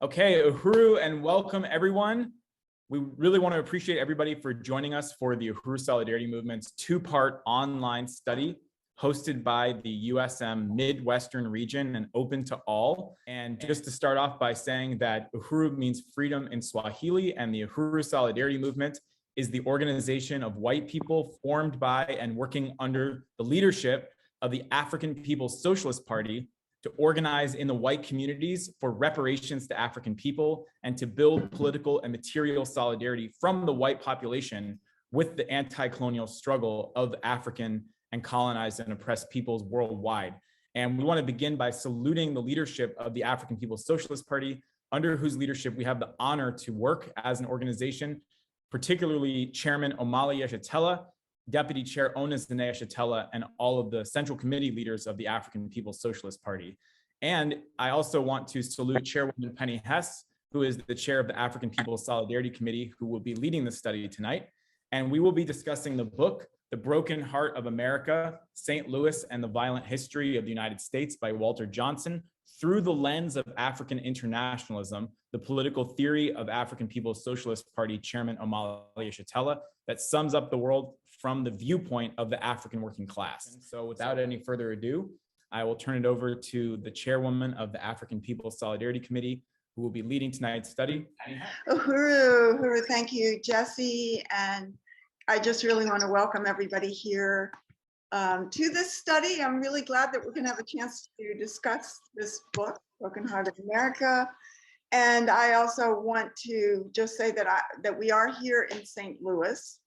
Okay, Uhuru, and welcome everyone. We really want to appreciate everybody for joining us for the Uhuru Solidarity Movement's two-part online study hosted by the USM Midwestern region and open to all. And just to start off by saying that Uhuru means freedom in Swahili, and the Uhuru Solidarity Movement is the organization of white people formed by and working under the leadership of the African People's Socialist Party to organize in the white communities for reparations to African people and to build political and material solidarity from the white population with the anti-colonial struggle of African and colonized and oppressed peoples worldwide. And we want to begin by saluting the leadership of the African People's Socialist Party, under whose leadership we have the honor to work as an organization, particularly Chairman Omali Yeshitela, Deputy Chair Onezene Yeshitela, and all of the Central Committee leaders of the African People's Socialist Party. And I also want to salute Chairwoman Penny Hess, who is the chair of the African People's Solidarity Committee, who will be leading the study tonight. And we will be discussing the book, The Broken Heart of America, St. Louis and the Violent History of the United States by Walter Johnson, through the lens of African internationalism, the political theory of African People's Socialist Party Chairman Omali Yeshitela, that sums up the world from the viewpoint of the African working class. And so without any further ado, I will turn it over to the chairwoman of the African People's Solidarity Committee, who will be leading tonight's study. Uhuru, thank you, Jesse. And I just really want to welcome everybody here to this study. I'm really glad that we're going to have a chance to discuss this book, Broken Heart of America. And I also want to just say that we are here in St. Louis,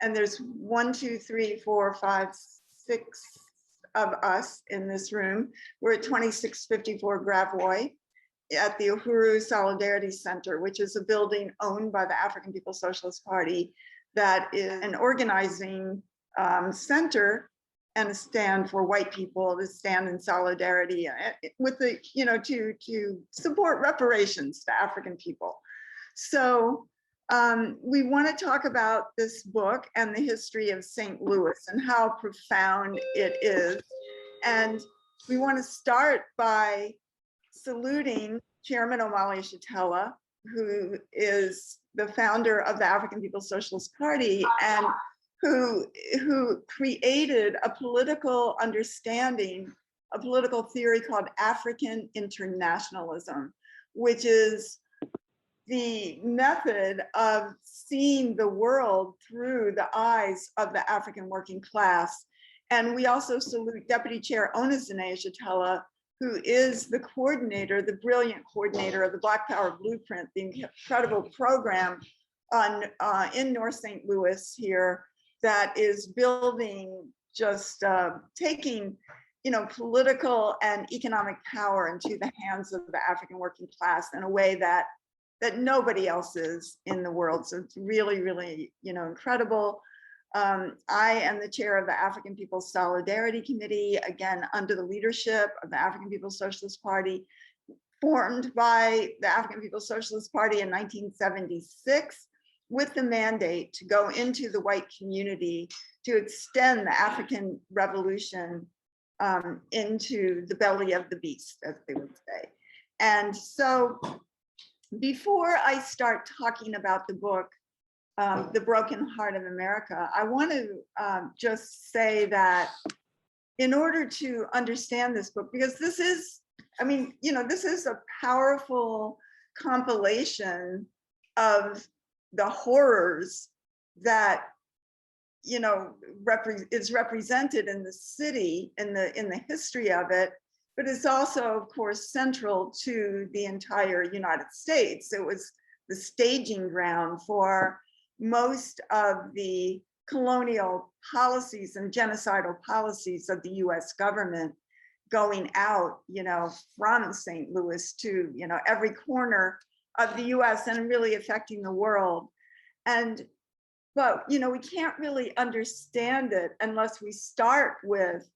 and there's 1, 2, 3, 4, 5, 6 of us in this room. We're at 2654 Gravois at the Uhuru Solidarity Center, which is a building owned by the African People's Socialist Party that is an organizing center and a stand for white people to stand in solidarity with the, to support reparations to African people. So we want to talk about this book and the history of St. Louis and how profound it is. And we want to start by saluting Chairman Omali Yeshitela, who is the founder of the African People's Socialist Party and who created a political understanding, a political theory called African Internationalism, which is the method of seeing the world through the eyes of the African working class. And we also salute Deputy Chair Onezene Yeshitela, who is the coordinator, the brilliant coordinator of the Black Power Blueprint, the incredible program in North St. Louis here that is building, just taking, political and economic power into the hands of the African working class in a way that nobody else is in the world. So it's really, really, incredible. I am the chair of the African People's Solidarity Committee, again, under the leadership of the African People's Socialist Party, formed by the African People's Socialist Party in 1976, with the mandate to go into the white community to extend the African Revolution into the belly of the beast, as they would say. And so before I start talking about the book, The Broken Heart of America, I want to just say that in order to understand this book, because this is, this is a powerful compilation of the horrors that, is represented in the city, in the history of it, but it's also, of course, central to the entire United States. It was the staging ground for most of the colonial policies and genocidal policies of the US government going out, from St. Louis to, every corner of the US and really affecting the world. But, we can't really understand it unless we start with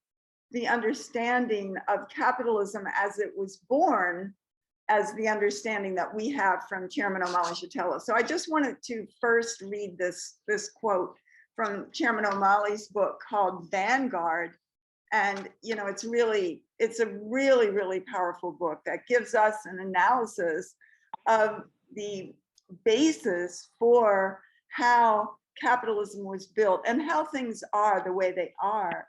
the understanding of capitalism as it was born, as the understanding that we have from Chairman Omali Yeshitela. So I just wanted to first read this quote from Chairman Omali's book called Vanguard. And, it's a really, really powerful book that gives us an analysis of the basis for how capitalism was built and how things are the way they are.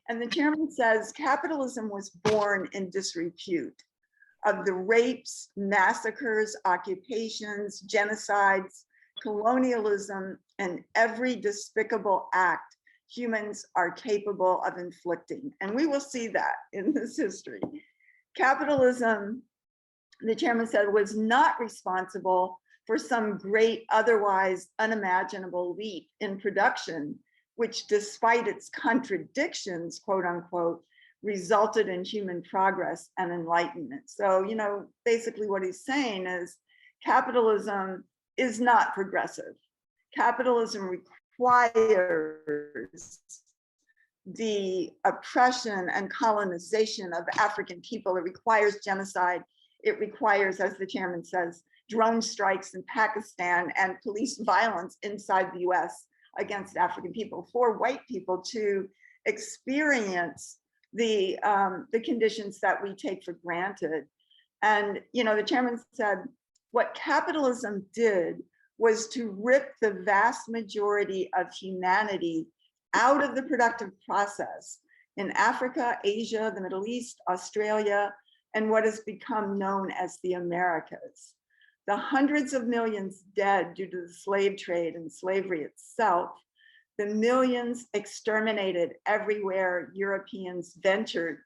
And the chairman says capitalism was born in disrepute of the rapes, massacres, occupations, genocides, colonialism, and every despicable act humans are capable of inflicting. And we will see that in this history. Capitalism, the chairman said, was not responsible for some great otherwise unimaginable leap in production, which despite its contradictions, quote unquote, resulted in human progress and enlightenment. So, you know, basically what he's saying is capitalism is not progressive. Capitalism requires the oppression and colonization of African people. It requires genocide. It requires, as the chairman says, drone strikes in Pakistan and police violence inside the US against African people, for white people to experience the conditions that we take for granted. And, you know, the chairman said, what capitalism did was to rip the vast majority of humanity out of the productive process in Africa, Asia, the Middle East, Australia, and what has become known as the Americas. The hundreds of millions dead due to the slave trade and slavery itself, the millions exterminated everywhere Europeans ventured.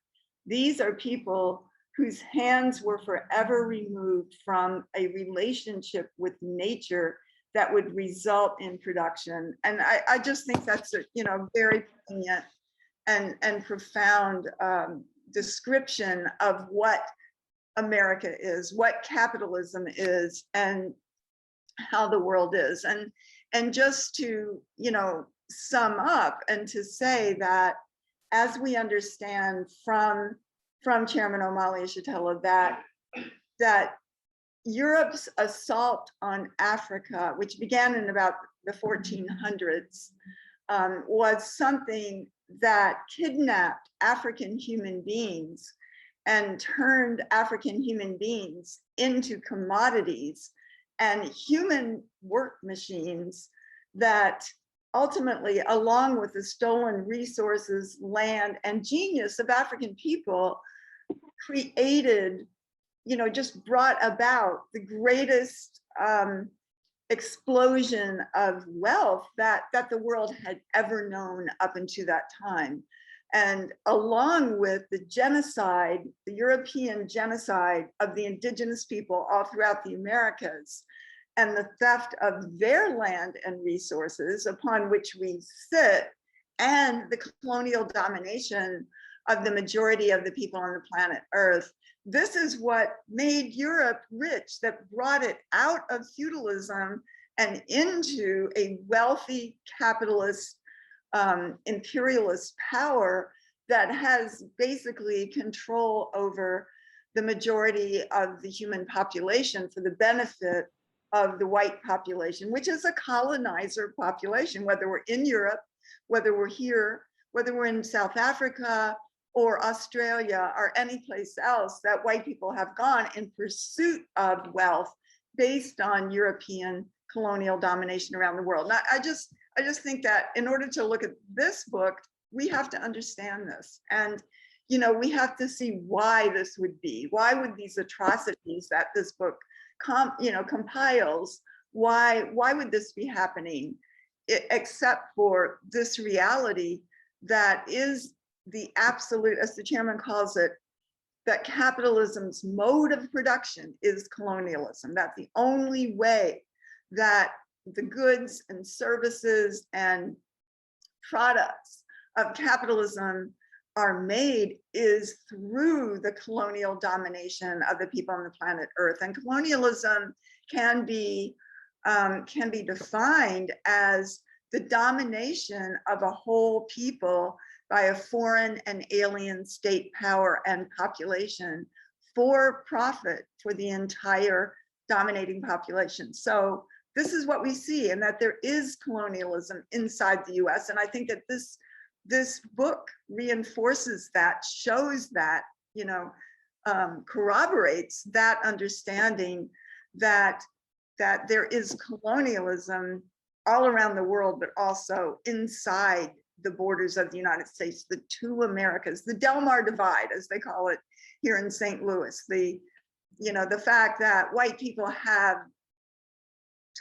These are people whose hands were forever removed from a relationship with nature that would result in production. And I just think that's a, you know, very poignant and profound description of what America is, what capitalism is, and how the world is. And just to, you know, sum up and to say that as we understand from Chairman Omali Yeshitela that Europe's assault on Africa, which began in about the 1400s, was something that kidnapped African human beings and turned African human beings into commodities and human work machines that ultimately, along with the stolen resources, land, and genius of African people, created, you know, just brought about the greatest explosion of wealth that the world had ever known up until that time. And along with the genocide, the European genocide of the indigenous people all throughout the Americas, and the theft of their land and resources upon which we sit, and the colonial domination of the majority of the people on the planet Earth. This is what made Europe rich, that brought it out of feudalism and into a wealthy capitalist imperialist power that has basically control over the majority of the human population for the benefit of the white population, which is a colonizer population, whether we're in Europe, whether we're here, whether we're in South Africa or Australia or any place else that white people have gone in pursuit of wealth based on European colonial domination around the world. Now, I just think that in order to look at this book, we have to understand this. And, you know, we have to see why this would be. Why would these atrocities that this book compiles, why would this be happening, except for this reality that is the absolute, as the chairman calls it, that capitalism's mode of production is colonialism. That's the only way that the goods and services and products of capitalism are made is through the colonial domination of the people on the planet Earth. And colonialism can be defined as the domination of a whole people by a foreign and alien state power and population for profit for the entire dominating population. So this is what we see, and that there is colonialism inside the US. And I think that this book reinforces that, shows that, corroborates that understanding that there is colonialism all around the world, but also inside the borders of the United States, the two Americas, the Del Mar Divide, as they call it here in St. Louis. The fact that white people have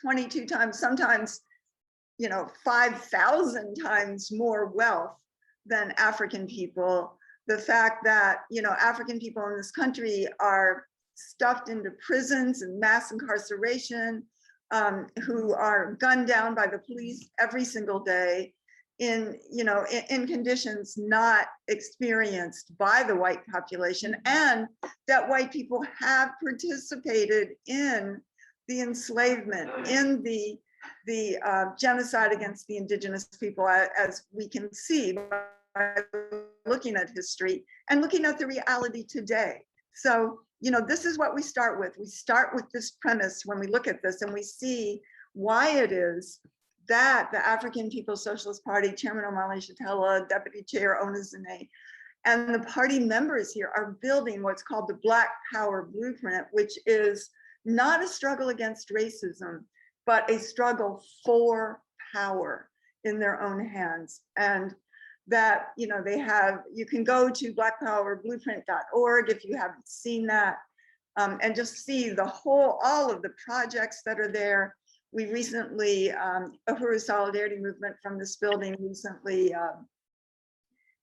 22 times, sometimes 5,000 times more wealth than African people. The fact that African people in this country are stuffed into prisons and mass incarceration, who are gunned down by the police every single day in conditions not experienced by the white population, and that white people have participated in the enslavement, in the genocide against the indigenous people, as we can see by looking at history and looking at the reality today. So, this is what we start with. We start with this premise when we look at this, and we see why it is that the African People's Socialist Party, Chairman Omali Yeshitela, Deputy Chair Onizane, and the party members here are building what's called the Black Power Blueprint, which is not a struggle against racism, but a struggle for power in their own hands. And that, they have, you can go to blackpowerblueprint.org if you haven't seen that, and just see all of the projects that are there. We recently, Uhuru Solidarity Movement from this building recently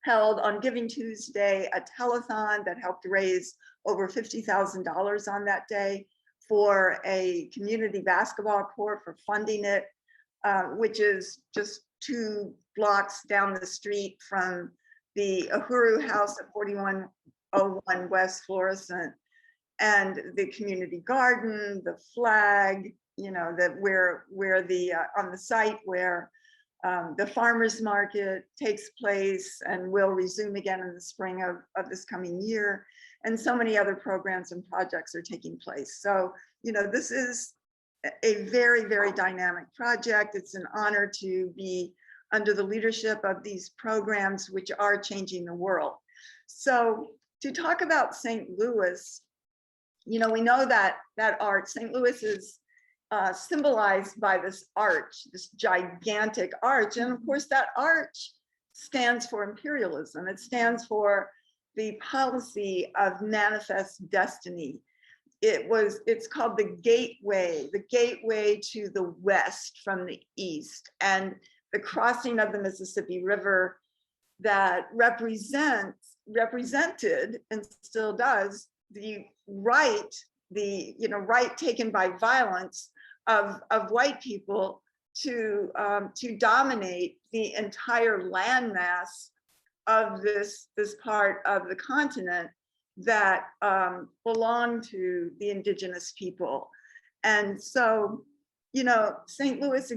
held on Giving Tuesday a telethon that helped raise over $50,000 on that day for a community basketball court, for funding it, which is just 2 blocks down the street from the Uhuru House at 4101 West Florissant, and the community garden, the flag, where the on the site where the farmers market takes place and will resume again in the spring of this coming year, and so many other programs and projects are taking place. So, this is a very, very dynamic project. It's an honor to be under the leadership of these programs, which are changing the world. So to talk about St. Louis, we know that art, St. Louis is symbolized by this arch, this gigantic arch. And of course, that arch stands for imperialism. It stands for the policy of manifest destiny. It's called the gateway to the west from the east, and the crossing of the Mississippi River that represented and still does the right taken by violence of white people to dominate the entire landmass of this part of the continent that belong to the indigenous people. And so, St. Louis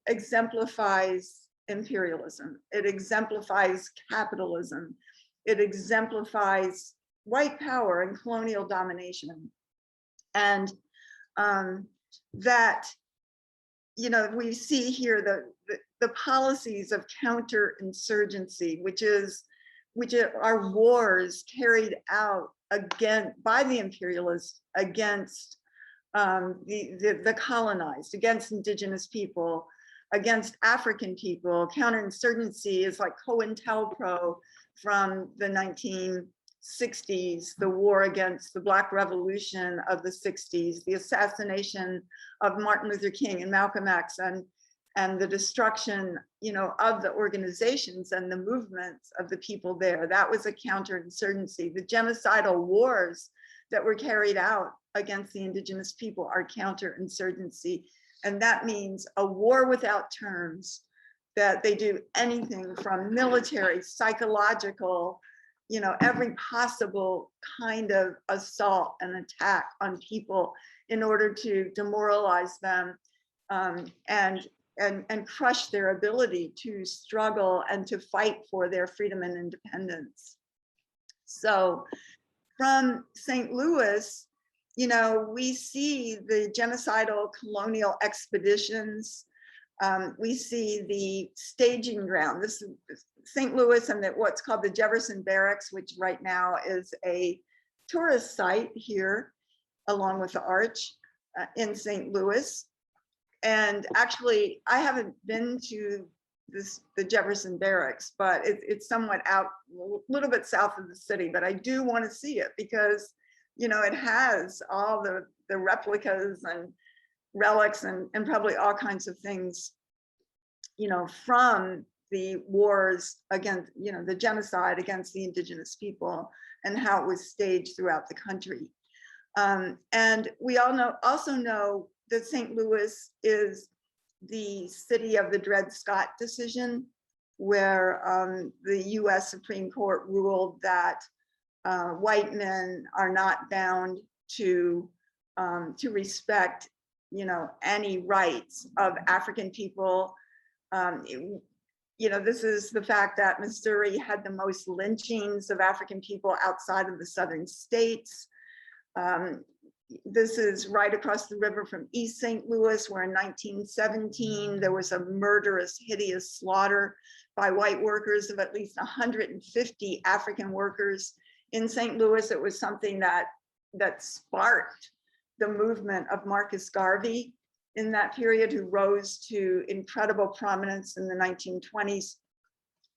exemplifies imperialism. It exemplifies capitalism. It exemplifies white power and colonial domination. And that, we see here the policies of counterinsurgency, which are wars carried out again by the imperialists against the colonized, against indigenous people, against African people. Counterinsurgency is like COINTELPRO from the 1960s, the war against the Black Revolution of the 60s, the assassination of Martin Luther King and Malcolm X, and the destruction, of the organizations and the movements of the people there. That was a counterinsurgency. The genocidal wars that were carried out against the indigenous people are counterinsurgency. And that means a war without terms, that they do anything from military, psychological, every possible kind of assault and attack on people in order to demoralize them and crush their ability to struggle and to fight for their freedom and independence. So from St. Louis, we see the genocidal colonial expeditions. We see the staging ground. This is St. Louis and what's called the Jefferson Barracks, which right now is a tourist site here, along with the arch. in St. Louis. And actually, I haven't been to the Jefferson Barracks, but it's somewhat out, a little bit south of the city, but I do want to see it because, you know, it has all the replicas and relics and probably all kinds of things, you know, from the wars against, you know, the genocide against the indigenous people and how it was staged throughout the country. And we all also know that St. Louis is the city of the Dred Scott decision, where the US Supreme Court ruled that white men are not bound to respect, you know, any rights of African people. You know, this is the fact that Missouri had the most lynchings of African people outside of the southern states. This is right across the river from East St. Louis, where in 1917, there was a murderous, hideous slaughter by white workers of at least 150 African workers in St. Louis. It was something that sparked the movement of Marcus Garvey in that period, who rose to incredible prominence in the 1920s,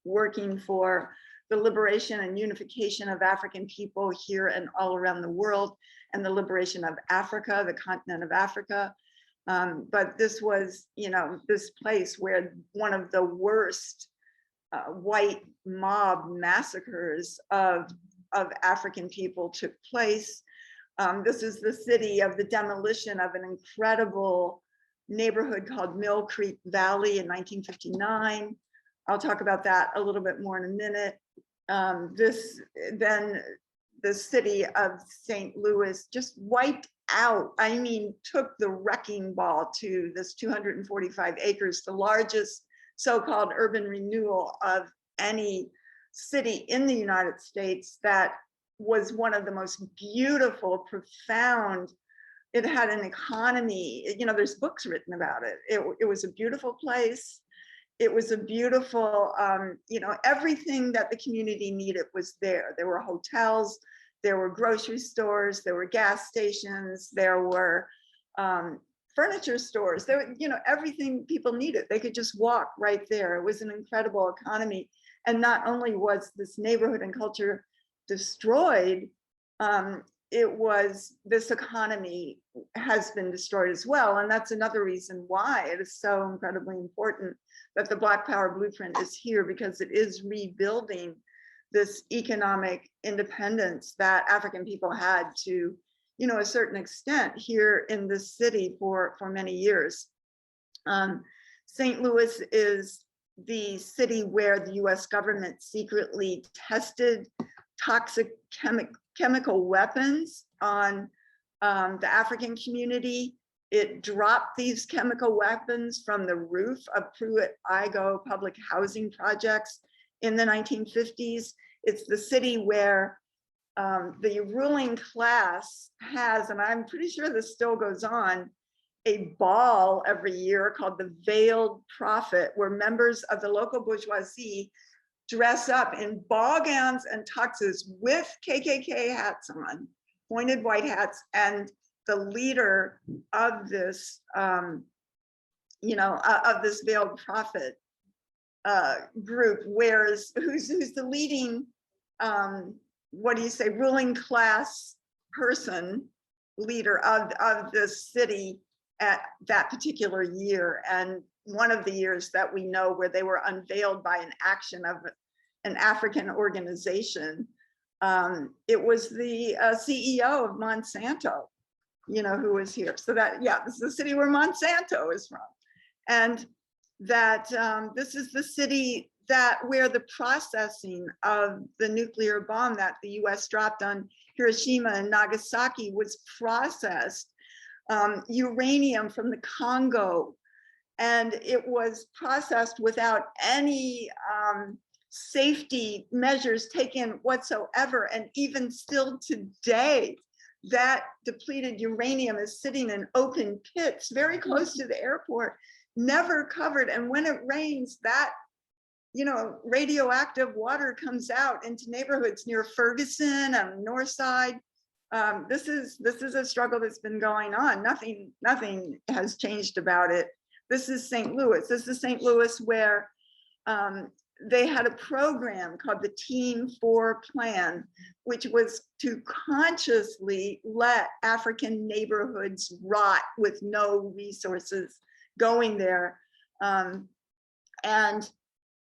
working for the liberation and unification of African people here and all around the world, and the liberation of Africa, the continent of Africa. But this was, you know, this place where one of the worst white mob massacres of African people took place. This is the city of the demolition of an incredible neighborhood called Mill Creek Valley in 1959. I'll talk about that a little bit more in a minute. Then the city of St. Louis just wiped out, I mean, took the wrecking ball to this 245 acres, the largest so-called urban renewal of any city in the United States. That was one of the most beautiful, profound, it had an economy, you know, there's books written about it. It was a beautiful place. It was a beautiful, you know, everything that the community needed was there. There were hotels, there were grocery stores, there were gas stations, there were furniture stores, there, you know, everything people needed. They could just walk right there. It was an incredible economy. And not only was this neighborhood and culture destroyed, this economy has been destroyed as well. And that's another reason why it is so incredibly important that the Black Power Blueprint is here, because it is rebuilding this economic independence that African people had to, you know, a certain extent here in this city for many years. St. Louis is the city where the US government secretly tested toxic chemical weapons on the African community. It dropped these chemical weapons from the roof of Pruitt-Igoe public housing projects in the 1950s. It's the city where the ruling class has, and I'm pretty sure this still goes on, a ball every year called the Veiled Prophet, where members of the local bourgeoisie dress up in ball gowns and tuxes with KKK hats on, pointed white hats, and the leader of this, you know, of this Veiled Prophet group who's the leading, what do you say, ruling class person, leader of this city at that particular year. And one of the years that we know where they were unveiled by an action of an African organization, it was the CEO of Monsanto, you know, who was here. So that, yeah, this is the city where Monsanto is from. And that this is the city where the processing of the nuclear bomb that the US dropped on Hiroshima and Nagasaki was processed, uranium from the Congo, and it was processed without any safety measures taken whatsoever. And even still today, that depleted uranium is sitting in open pits very close to the airport, never covered. And when it rains, that, you know, radioactive water comes out into neighborhoods near Ferguson and North Side. this is a struggle that's been going on. Nothing has changed about it. This is St. Louis. This is St. Louis, where they had a program called the Team 4 Plan, which was to consciously let African neighborhoods rot with no resources going there. And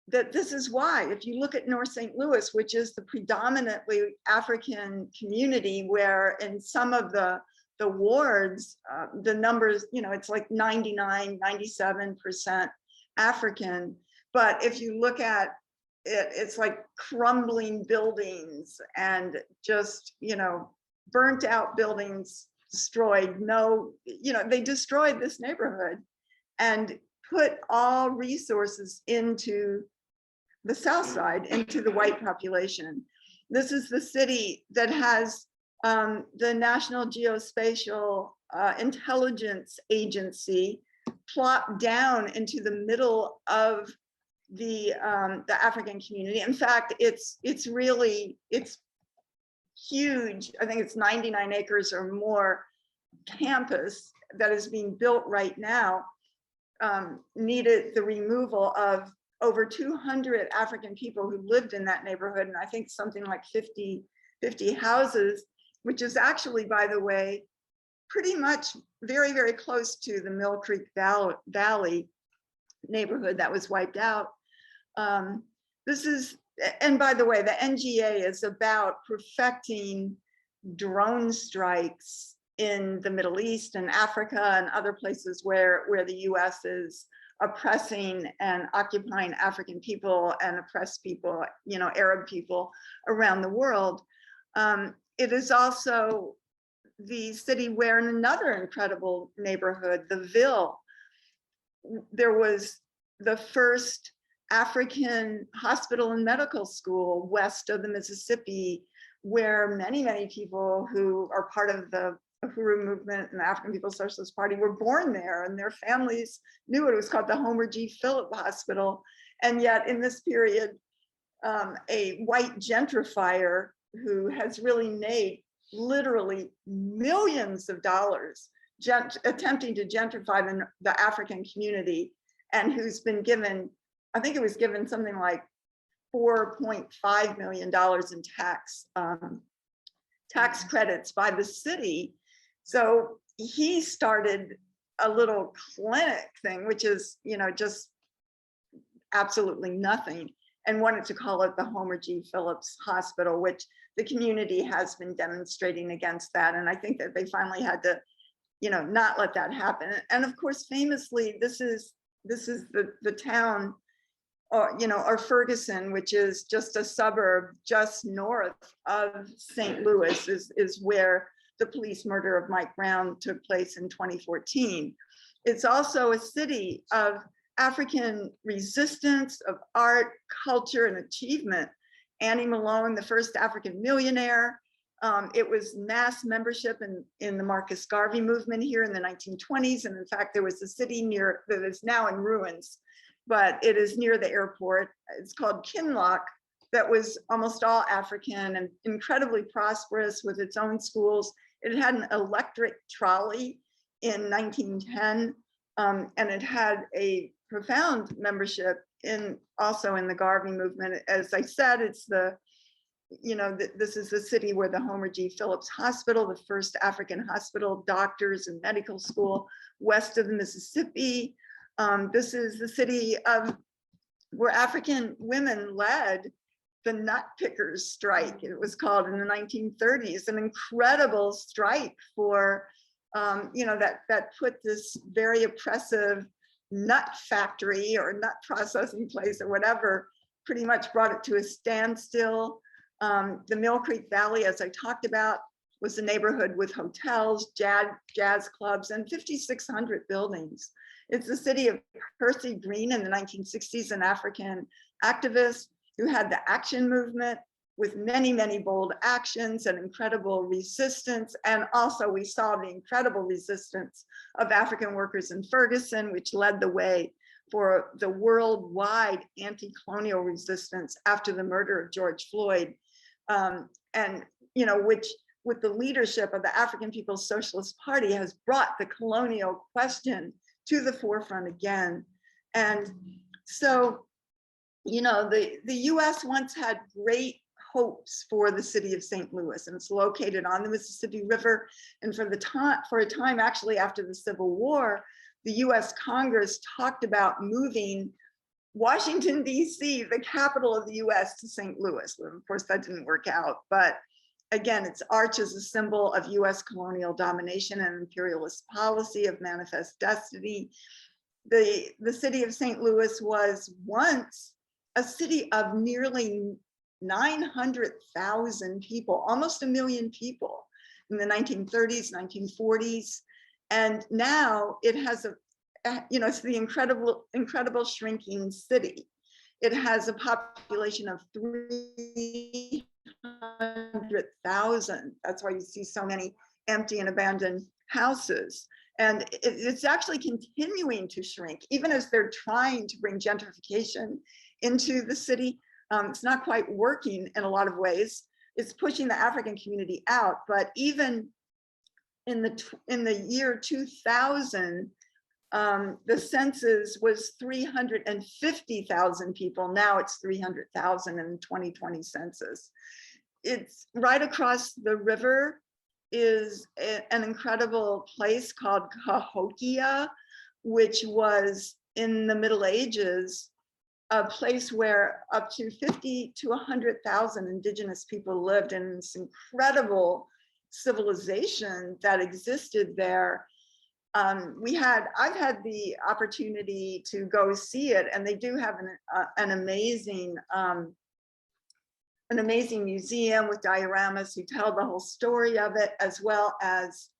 that this is why, if you look at North St. Louis, which is the predominantly African community, where in some of the wards, the numbers, it's like 99, 97% African. But if you look at it, it's like crumbling buildings and just, burnt out buildings, destroyed. They destroyed this neighborhood and put all resources into the South Side, into the white population. This is the city that has the National Geospatial Intelligence Agency plopped down into the middle of the African community. In fact, it's huge. I think it's 99 acres or more campus that is being built right now. Needed the removal of over 200 African people who lived in that neighborhood, and I think something like 50 houses, which is actually, by the way, pretty much very, very close to the Mill Creek Valley neighborhood that was wiped out. This is, and by the way, the NGA is about perfecting drone strikes in the Middle East and Africa and other places where the US is oppressing and occupying African people and oppressed people, Arab people around the world. It is also the city where, in another incredible neighborhood, the Ville, there was the first African hospital and medical school west of the Mississippi, where many, many people who are part of the Uhuru movement and the African People's Socialist Party were born there, and their families knew it. It was called the Homer G. Phillip Hospital. And yet in this period, a white gentrifier who has really made literally millions of dollars attempting to gentrify the African community, and who's been given, I think it was given something like $4.5 million in tax credits by the city. So he started a little clinic thing, which is, just absolutely nothing, and wanted to call it the Homer G. Phillips Hospital, which the community has been demonstrating against that. And I think that they finally had to, not let that happen. And of course, famously, this is the town, or Ferguson, which is just a suburb just north of St. Louis, is where the police murder of Mike Brown took place in 2014. It's also a city of African resistance, of art, culture, and achievement. Annie Malone, the first African millionaire. It was mass membership in the Marcus Garvey movement here in the 1920s. And in fact, there was a city near that is now in ruins, but it is near the airport. It's called Kinloch, that was almost all African and incredibly prosperous with its own schools. It had an electric trolley in 1910, and it had a profound membership also in the Garvey movement. As I said, it's this is the city where the Homer G. Phillips Hospital, the first African hospital, doctors and medical school west of the Mississippi. This is the city where African women led the nut pickers strike. It was called in the 1930s, an incredible strike for, that put this very oppressive nut factory or nut processing place or whatever, pretty much brought it to a standstill. The Mill Creek Valley, as I talked about, was a neighborhood with hotels, jazz clubs, and 5,600 buildings. It's the city of Percy Green in the 1960s, an African activist who had the action movement with many, many bold actions and incredible resistance. And also we saw the incredible resistance of African workers in Ferguson, which led the way for the worldwide anti-colonial resistance after the murder of George Floyd. And, which with the leadership of the African People's Socialist Party, has brought the colonial question to the forefront again. And so, you know, the US once had great hopes for the city of St. Louis, and it's located on the Mississippi River. And for a time, actually after the Civil War, the US Congress talked about moving Washington, D.C., the capital of the US, to St. Louis. Well, of course, that didn't work out, but again, its arch is a symbol of US colonial domination and imperialist policy of manifest destiny. The city of St. Louis was once a city of nearly 900,000 people, almost 1 million people in the 1930s, 1940s. And now it has it's the incredible shrinking city. It has a population of 300,000. That's why you see so many empty and abandoned houses. And it's actually continuing to shrink, even as they're trying to bring gentrification into the city. It's not quite working in a lot of ways. It's pushing the African community out. But even in the year 2000, the census was 350,000 people. Now it's 300,000 in the 2020 census. It's right across the river is an incredible place called Cahokia, which was in the Middle Ages a place where up to 50 to 100,000 indigenous people lived, in this incredible civilization that existed there. I've had the opportunity to go see it, and they do have an amazing museum with dioramas who tell the whole story of it, as well as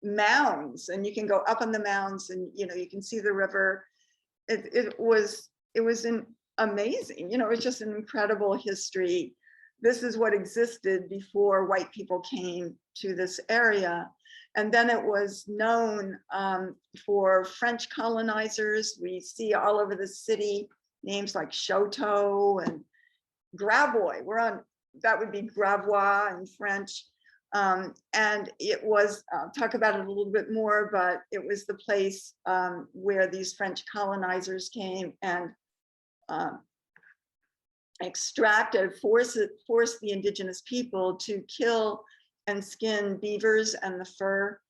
mounds, and you can go up on the mounds and you can see the river. It was amazing. It was just an incredible history. This is what existed before white people came to this area. And then it was known for French colonizers. We see all over the city names like Choteau and Gravois. That would be Gravois in French. And it was, I'll talk about it a little bit more, but it was the place where these French colonizers came and forced the indigenous people to kill and skin beavers and the fur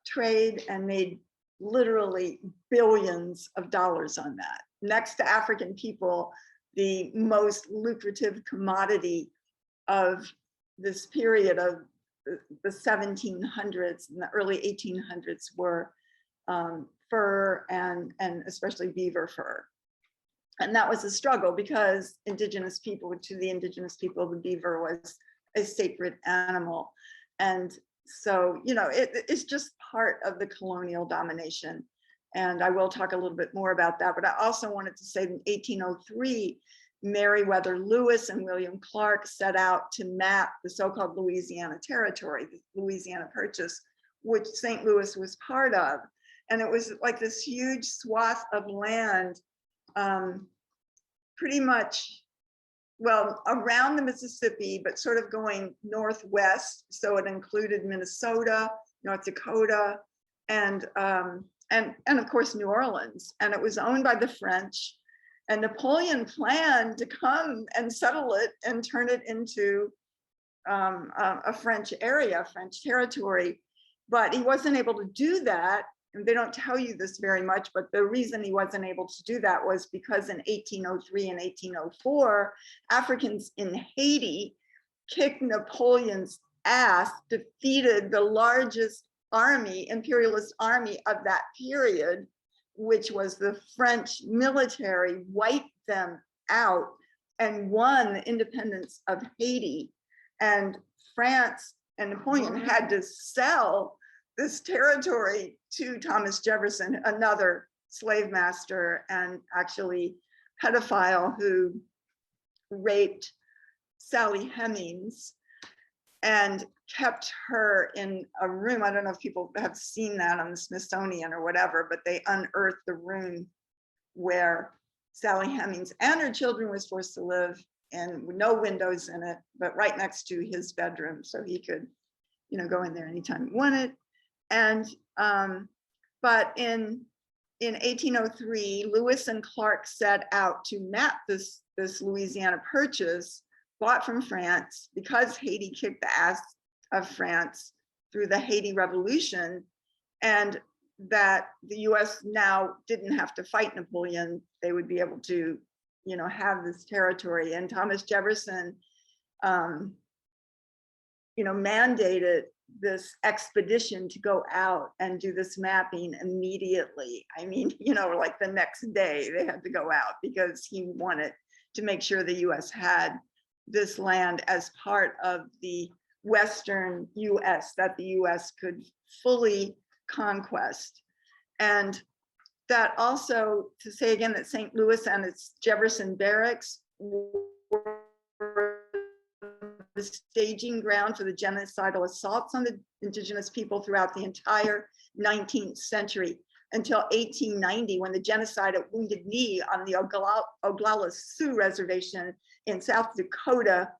trade, and made literally billions of dollars on that. Next to African people, the most lucrative commodity of this period of the 1700s and the early 1800s were fur and especially beaver fur. And that was a struggle because to the indigenous people, the beaver was a sacred animal. And so, it's just part of the colonial domination. And I will talk a little bit more about that. But I also wanted to say in 1803, Meriwether Lewis and William Clark set out to map the so-called Louisiana Territory, the Louisiana Purchase, which St. Louis was part of. And it was like this huge swath of land, pretty much, well, around the Mississippi, but sort of going northwest. So it included Minnesota, North Dakota, and of course, New Orleans. And it was owned by the French. And Napoleon planned to come and settle it and turn it into a French area, French territory. But he wasn't able to do that. And they don't tell you this very much, but the reason he wasn't able to do that was because in 1803 and 1804, Africans in Haiti kicked Napoleon's ass, defeated the largest imperialist army of that period, which was the French military, wiped them out and won the independence of Haiti. And France and Napoleon had to sell this territory to Thomas Jefferson, another slave master and actually pedophile who raped Sally Hemings and kept her in a room. I don't know if people have seen that on the Smithsonian or whatever, but they unearthed the room where Sally Hemings and her children was forced to live. and no windows in it, but right next to his bedroom, so he could, go in there anytime he wanted. And but in 1803, Lewis and Clark set out to map this Louisiana purchase bought from France, because Haiti kicked the ass of France through the Haiti Revolution, and that the US now didn't have to fight Napoleon. They would be able to, have this territory. And Thomas Jefferson, mandated this expedition to go out and do this mapping immediately. I mean, like the next day they had to go out, because he wanted to make sure the US had this land as part of the Western US that the US could fully conquest. And that also, to say again, that St. Louis and its Jefferson Barracks were the staging ground for the genocidal assaults on the indigenous people throughout the entire 19th century, until 1890, when the genocide at Wounded Knee on the Oglala Sioux Reservation in South Dakota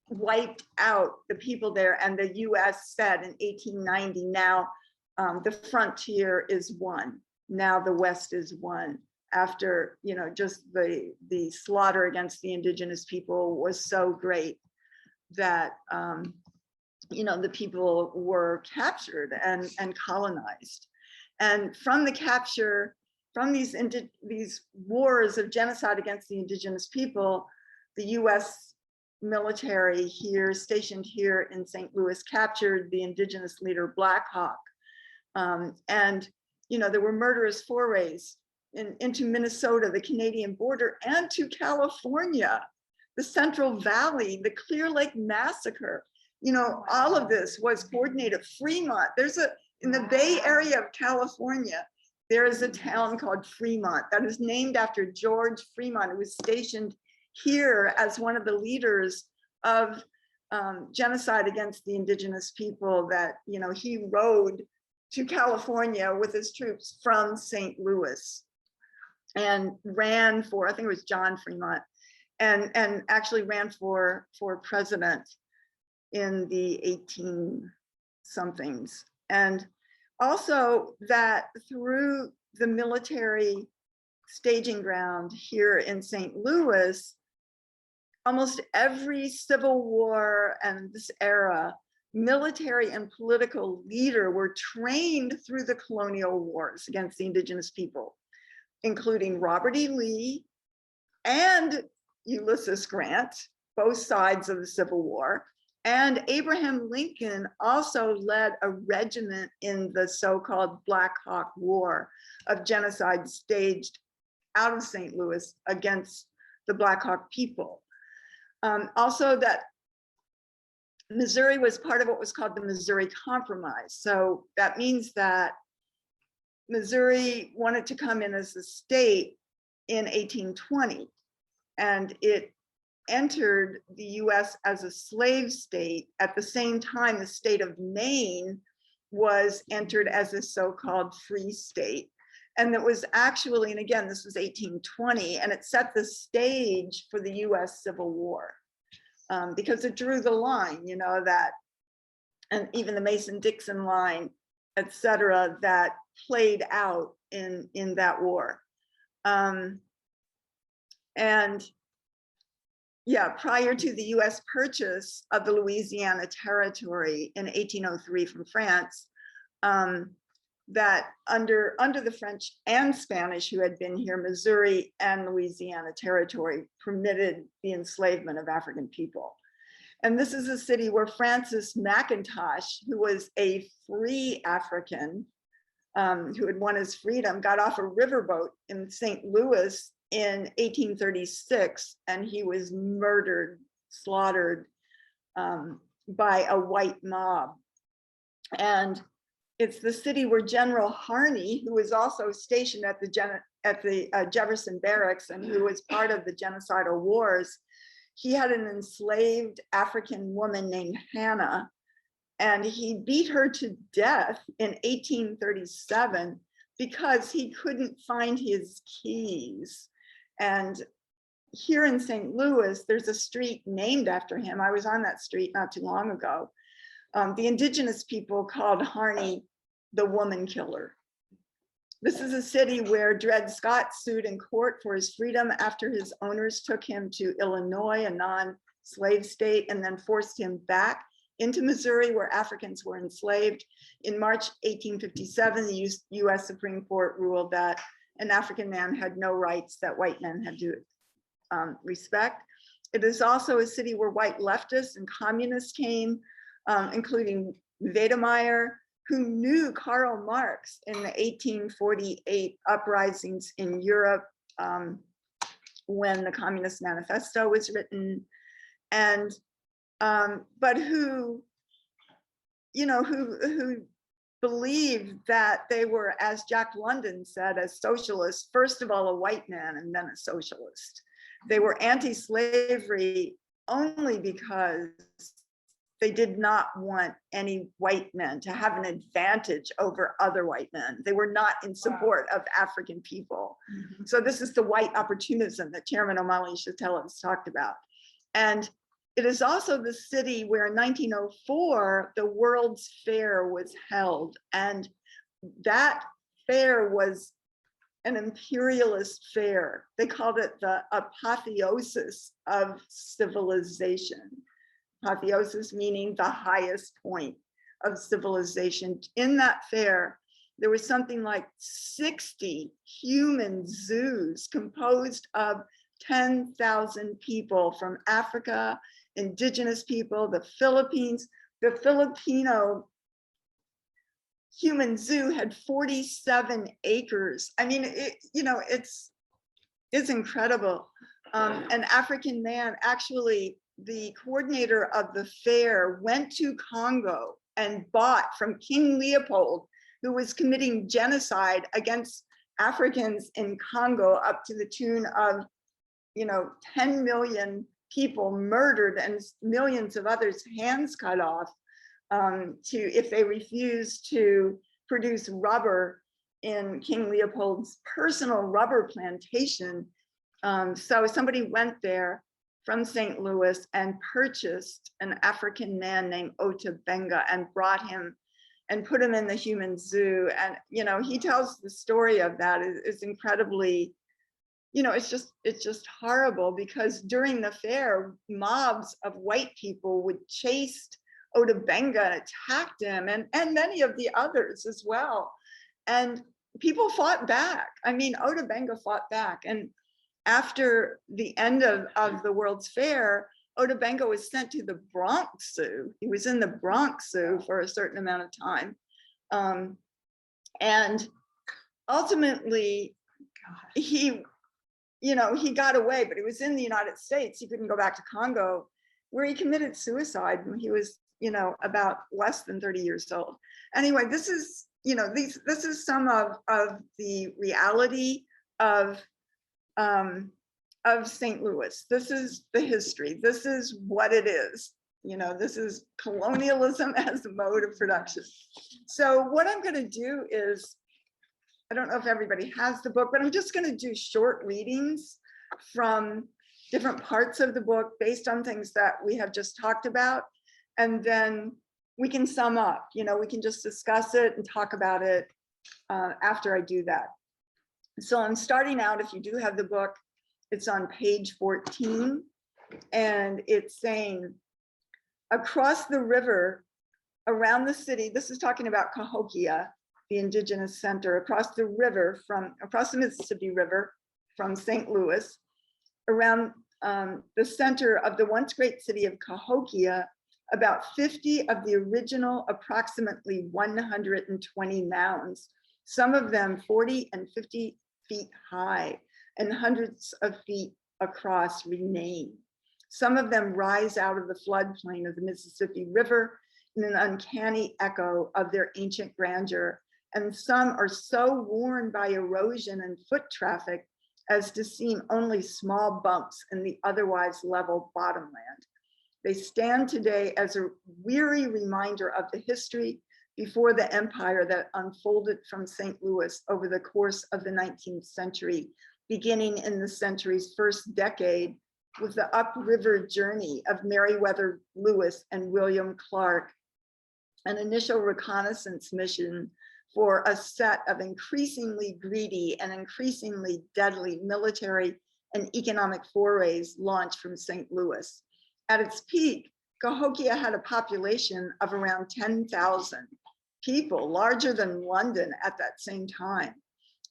wiped out the people there. And the US said in 1890, now the frontier is won. Now the West is won. After, just the slaughter against the indigenous people was so great that, the people were captured and colonized. And from the capture, from these wars of genocide against the indigenous people, the US military here, stationed here in St. Louis, captured the indigenous leader Black Hawk. And, there were murderous forays into Minnesota, the Canadian border, and to California, the Central Valley, the Clear Lake Massacre. All of this was coordinated. Fremont, in the Bay Area of California, there is a town called Fremont that is named after George Fremont, who was stationed here as one of the leaders of genocide against the indigenous people, that, he rode to California with his troops from St. Louis and ran for, I think it was John Fremont, and actually ran for president in the 18-somethings. And also that through the military staging ground here in St. Louis, almost every Civil War and this era, military and political leader were trained through the colonial wars against the indigenous people, including Robert E. Lee and Ulysses Grant, both sides of the Civil War. And Abraham Lincoln also led a regiment in the so-called Black Hawk War of genocide staged out of St. Louis against the Black Hawk people. Also, that Missouri was part of what was called the Missouri Compromise. So that means that Missouri wanted to come in as a state in 1820, and it entered the US as a slave state. At the same time, the state of Maine was entered as a so-called free state. And that was actually, and again, this was 1820, and it set the stage for the US Civil War, because it drew the line, that, and even the Mason-Dixon line, et cetera, that played out in that war. And yeah, prior to the US purchase of the Louisiana territory in 1803 from France, that under the French and Spanish who had been here, Missouri and Louisiana territory permitted the enslavement of African people. And this is a city where Francis McIntosh, who was a free African, who had won his freedom, got off a riverboat in St. Louis in 1836, and he was murdered, slaughtered by a white mob. And it's the city where General Harney, who was also stationed at the Jefferson Barracks and who was part of the genocidal wars, he had an enslaved African woman named Hannah, and he beat her to death in 1837 because he couldn't find his keys. And here in St. Louis, there's a street named after him. I was on that street not too long ago. The indigenous people called Harney the woman killer. This is a city where Dred Scott sued in court for his freedom after his owners took him to Illinois, a non-slave state, and then forced him back into Missouri, where Africans were enslaved. In March 1857, the US Supreme Court ruled that an African man had no rights that white men had to respect. It is also a city where white leftists and communists came, including Wedemeyer, who knew Karl Marx in the 1848 uprisings in Europe when the Communist Manifesto was written, and but who, you know, who believed that they were, as Jack London said, as socialists, first of all a white man and then a socialist. They were anti-slavery only because they did not want any white men to have an advantage over other white men. They were not in support of African people. Mm-hmm. So this is the white opportunism that Chairman Omali Shatela has talked about. And it is also the city where in 1904, the World's Fair was held. And that fair was an imperialist fair. They called it the apotheosis of civilization. Apotheosis meaning the highest point of civilization. In that fair, there was something like 60 human zoos composed of 10,000 people from Africa, indigenous people, the Philippines. The Filipino human zoo had 47 acres. I mean, it's incredible. An African man, actually, the coordinator of the fair, went to Congo and bought from King Leopold, who was committing genocide against Africans in Congo, up to the tune of 10 million people murdered and millions of others hands cut off if they refused to produce rubber in King Leopold's personal rubber plantation. So somebody went there from St. Louis and purchased an African man named Ota Benga and brought him and put him in the human zoo. And he tells the story of that. It's incredibly, it's just horrible, because during the fair, mobs of white people would chase Ota Benga and attacked him, and many of the others as well. And people fought back. I mean, Ota Benga fought back. And after the end of the World's Fair, Ota Benga was sent to the Bronx Zoo. He was in the Bronx Zoo for a certain amount of time. And ultimately, he got away, but he was in the United States. He couldn't go back to Congo, where he committed suicide when he was, about less than 30 years old. Anyway, this is, this is some of the reality of St. Louis. This is the history. This is what it is. This is colonialism as a mode of production. So what I'm going to do is, I don't know if everybody has the book, but I'm just going to do short readings from different parts of the book based on things that we have just talked about. And then we can sum up, we can just discuss it and talk about it after I do that. So I'm starting out, if you do have the book, it's on page 14, and it's saying, across the river, around the city, this is talking about Cahokia, the indigenous center, across the Mississippi River from St. Louis, around the center of the once great city of Cahokia, about 50 of the original approximately 120 mounds, some of them 40 and 50 feet high and hundreds of feet across, remain. Some of them rise out of the floodplain of the Mississippi River in an uncanny echo of their ancient grandeur, and some are so worn by erosion and foot traffic as to seem only small bumps in the otherwise level bottomland. They stand today as a weary reminder of the history before the empire that unfolded from St. Louis over the course of the 19th century, beginning in the century's first decade with the upriver journey of Meriwether Lewis and William Clark, an initial reconnaissance mission for a set of increasingly greedy and increasingly deadly military and economic forays launched from St. Louis. At its peak, Cahokia had a population of around 10,000 people, larger than London at that same time,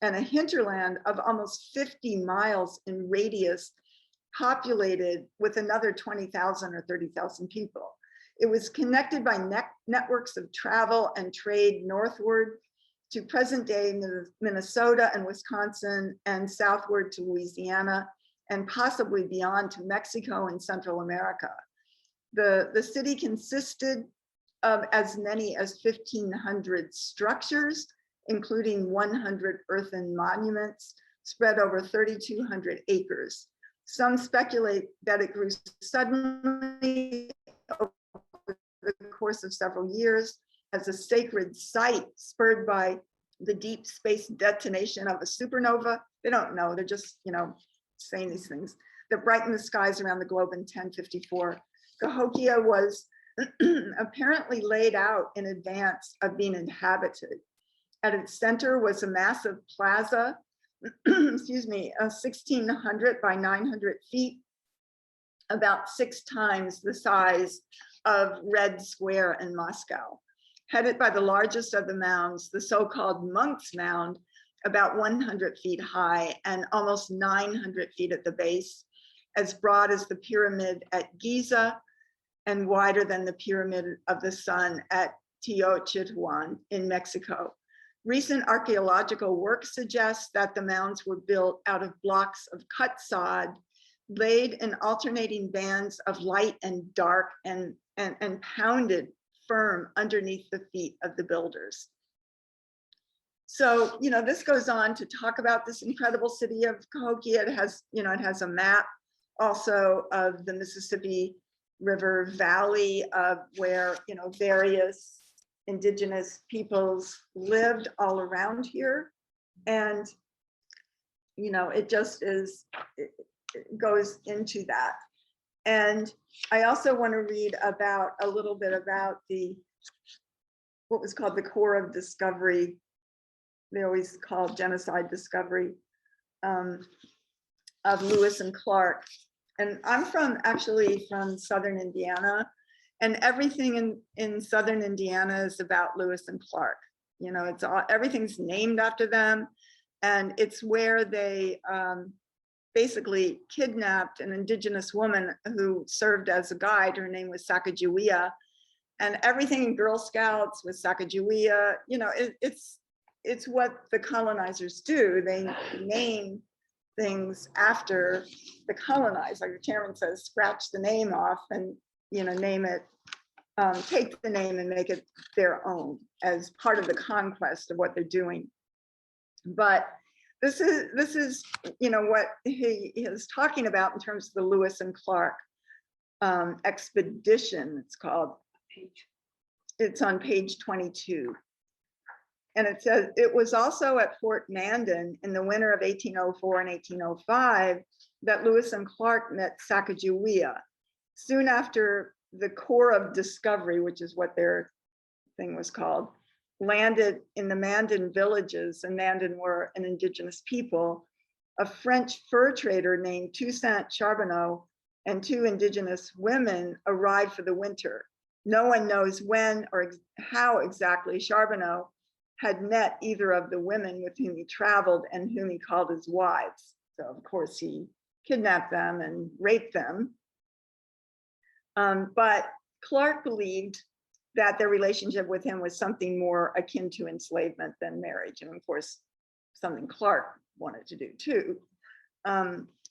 and a hinterland of almost 50 miles in radius, populated with another 20,000 or 30,000 people. It was connected by networks of travel and trade northward to present-day Minnesota and Wisconsin, and southward to Louisiana, and possibly beyond to Mexico and Central America. The city consisted of as many as 1,500 structures, including 100 earthen monuments spread over 3,200 acres. Some speculate that it grew suddenly over the course of several years as a sacred site spurred by the deep space detonation of a supernova. They don't know, they're just, saying these things, that brightened the skies around the globe in 1054. Cahokia was apparently laid out in advance of being inhabited. At its center was a massive plaza, 1,600 by 900 feet, about 6 times the size of Red Square in Moscow. Headed by the largest of the mounds, the so-called Monk's Mound, about 100 feet high and almost 900 feet at the base, as broad as the pyramid at Giza and wider than the Pyramid of the Sun at Teotihuacan in Mexico. Recent archaeological work suggests that the mounds were built out of blocks of cut sod, laid in alternating bands of light and dark, and pounded firm underneath the feet of the builders. So, this goes on to talk about this incredible city of Cahokia. It has, it has a map also of the Mississippi River Valley, of where, various indigenous peoples lived all around here. And, it just is, it goes into that. And I also want to read about a little bit about what was called the Corps of Discovery. They always call genocide discovery, of Lewis and Clark. And I'm actually from Southern Indiana, and everything in Southern Indiana is about Lewis and Clark. It's all, everything's named after them. And it's where they basically kidnapped an indigenous woman who served as a guide. Her name was Sacagawea, and everything in Girl Scouts was Sacagawea. It's what the colonizers do. They name things after the colonized. Like the chairman says, scratch the name off and name it, take the name and make it their own as part of the conquest of what they're doing. But this is what he is talking about in terms of the Lewis and Clark expedition. It's called. It's on page 22. And it says, it was also at Fort Mandan in the winter of 1804 and 1805 that Lewis and Clark met Sacagawea. Soon after, the Corps of Discovery, which is what their thing was called, landed in the Mandan villages, and Mandan were an indigenous people. A French fur trader named Toussaint Charbonneau and 2 indigenous women arrived for the winter. No one knows when or how exactly Charbonneau had met either of the women with whom he traveled and whom he called his wives. So of course he kidnapped them and raped them. But Clark believed that their relationship with him was something more akin to enslavement than marriage. And of course, something Clark wanted to do too.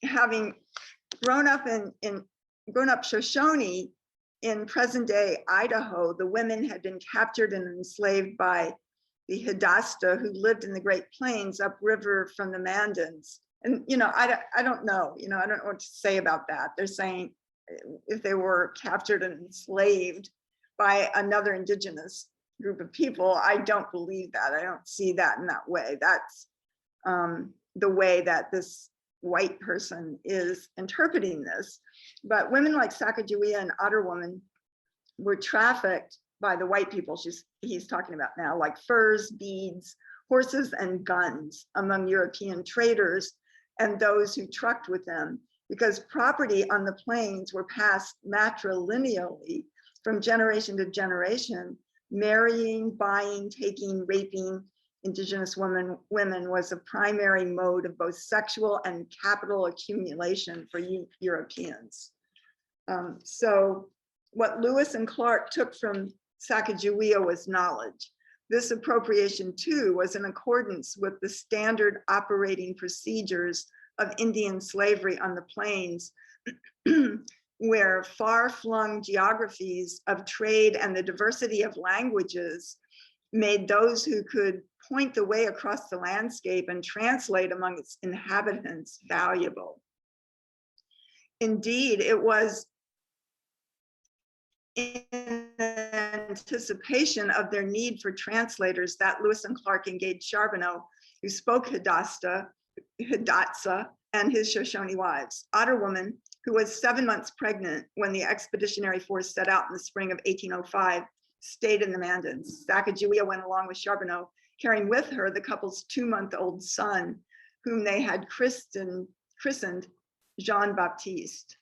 Having grown up Shoshone in present day Idaho, the women had been captured and enslaved by the Hidasta, who lived in the Great Plains upriver from the Mandans. And I don't know, I don't know what to say about that. They're saying if they were captured and enslaved by another indigenous group of people, I don't believe that. I don't see that in that way. That's the way that this white person is interpreting this. But women like Sacagawea and Otter Woman were trafficked by the white people he's talking about now, like furs, beads, horses, and guns among European traders and those who trucked with them, because property on the plains were passed matrilineally from generation to generation. Marrying, buying, taking, raping indigenous women was a primary mode of both sexual and capital accumulation for Europeans. So what Lewis and Clark took from Sacagawea was knowledge. This appropriation too was in accordance with the standard operating procedures of Indian slavery on the plains, where far-flung geographies of trade and the diversity of languages made those who could point the way across the landscape and translate among its inhabitants valuable. Indeed, it was in anticipation of their need for translators that Lewis and Clark engaged Charbonneau, who spoke Hidatsa, and his Shoshone wives. Otter Woman, who was 7 months pregnant when the expeditionary force set out in the spring of 1805, stayed in the Mandans. Sacagawea went along with Charbonneau, carrying with her the couple's 2-month-old son, whom they had christened Jean-Baptiste.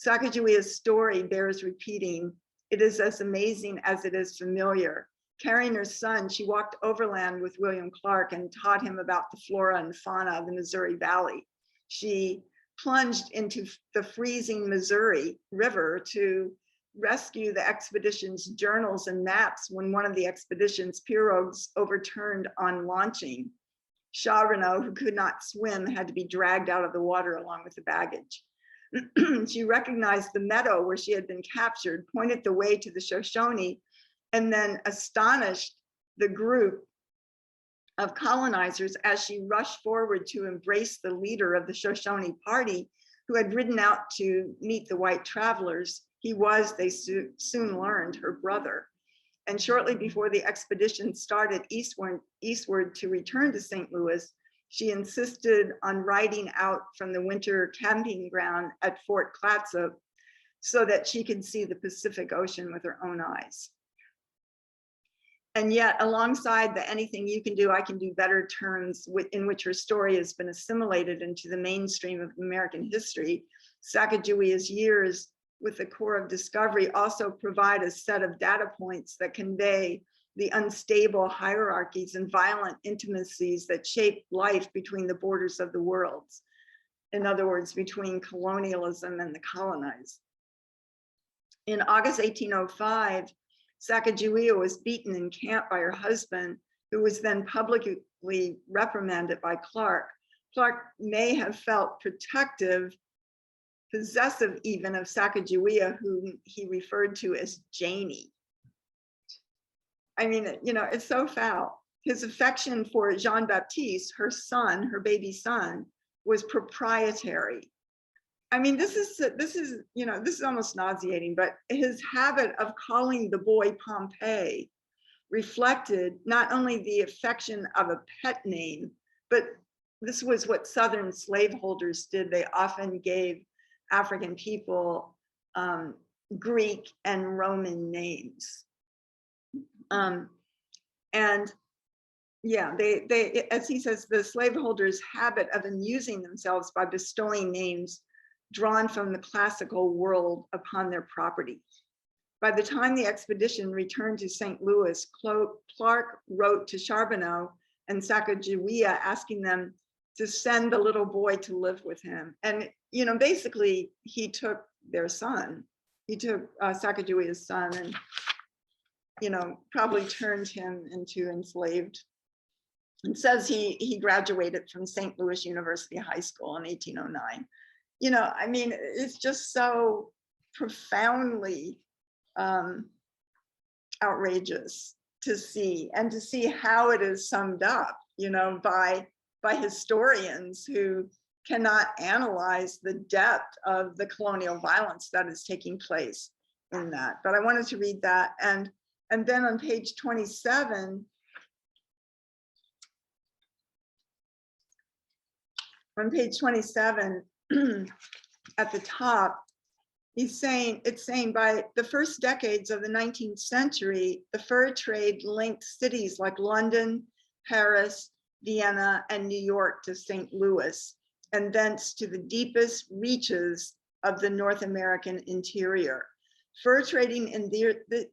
Sacagawea's story bears repeating. It is as amazing as it is familiar. Carrying her son, she walked overland with William Clark and taught him about the flora and fauna of the Missouri Valley. She plunged into the freezing Missouri River to rescue the expedition's journals and maps when one of the expedition's pirogues overturned on launching. Charbonneau, who could not swim, had to be dragged out of the water along with the baggage. She recognized the meadow where she had been captured, pointed the way to the Shoshone, and then astonished the group of colonizers as she rushed forward to embrace the leader of the Shoshone party, who had ridden out to meet the white travelers. He was, they soon learned, her brother. And shortly before the expedition started eastward to return to St. Louis, she insisted on riding out from the winter camping ground at Fort Clatsop so that she could see the Pacific Ocean with her own eyes. And yet, alongside the anything you can do, I can do better terms in which her story has been assimilated into the mainstream of American history, Sacagawea's years with the Corps of Discovery also provide a set of data points that convey the unstable hierarchies and violent intimacies that shape life between the borders of the worlds. In other words, between colonialism and the colonized. In August 1805, Sacagawea was beaten in camp by her husband, who was then publicly reprimanded by Clark. Clark may have felt protective, possessive even, of Sacagawea, whom he referred to as Janie. I mean, you know, it's so foul. His affection for Jean-Baptiste, her son, her baby son, was proprietary. I mean, this is almost nauseating, but his habit of calling the boy Pompey reflected not only the affection of a pet name, but this was what Southern slaveholders did. They often gave African people Greek and Roman names. And yeah, they, as he says, the slaveholders' habit of amusing themselves by bestowing names drawn from the classical world upon their property. By the time the expedition returned to St. Louis, Clark wrote to Charbonneau and Sacagawea asking them to send the little boy to live with him. And, you know, basically he took their son. He took Sacagawea's son and, you know, probably turned him into enslaved. It says he graduated from St. Louis University High School in 1809. You know, I mean, it's just so profoundly outrageous to see, and to see how it is summed up, you know, by historians who cannot analyze the depth of the colonial violence that is taking place in that. But I wanted to read that. And then on page 27, on page 27, at the top, it's saying by the first decades of the 19th century, the fur trade linked cities like London, Paris, Vienna, and New York to St. Louis, and thence to the deepest reaches of the North American interior. Fur trading in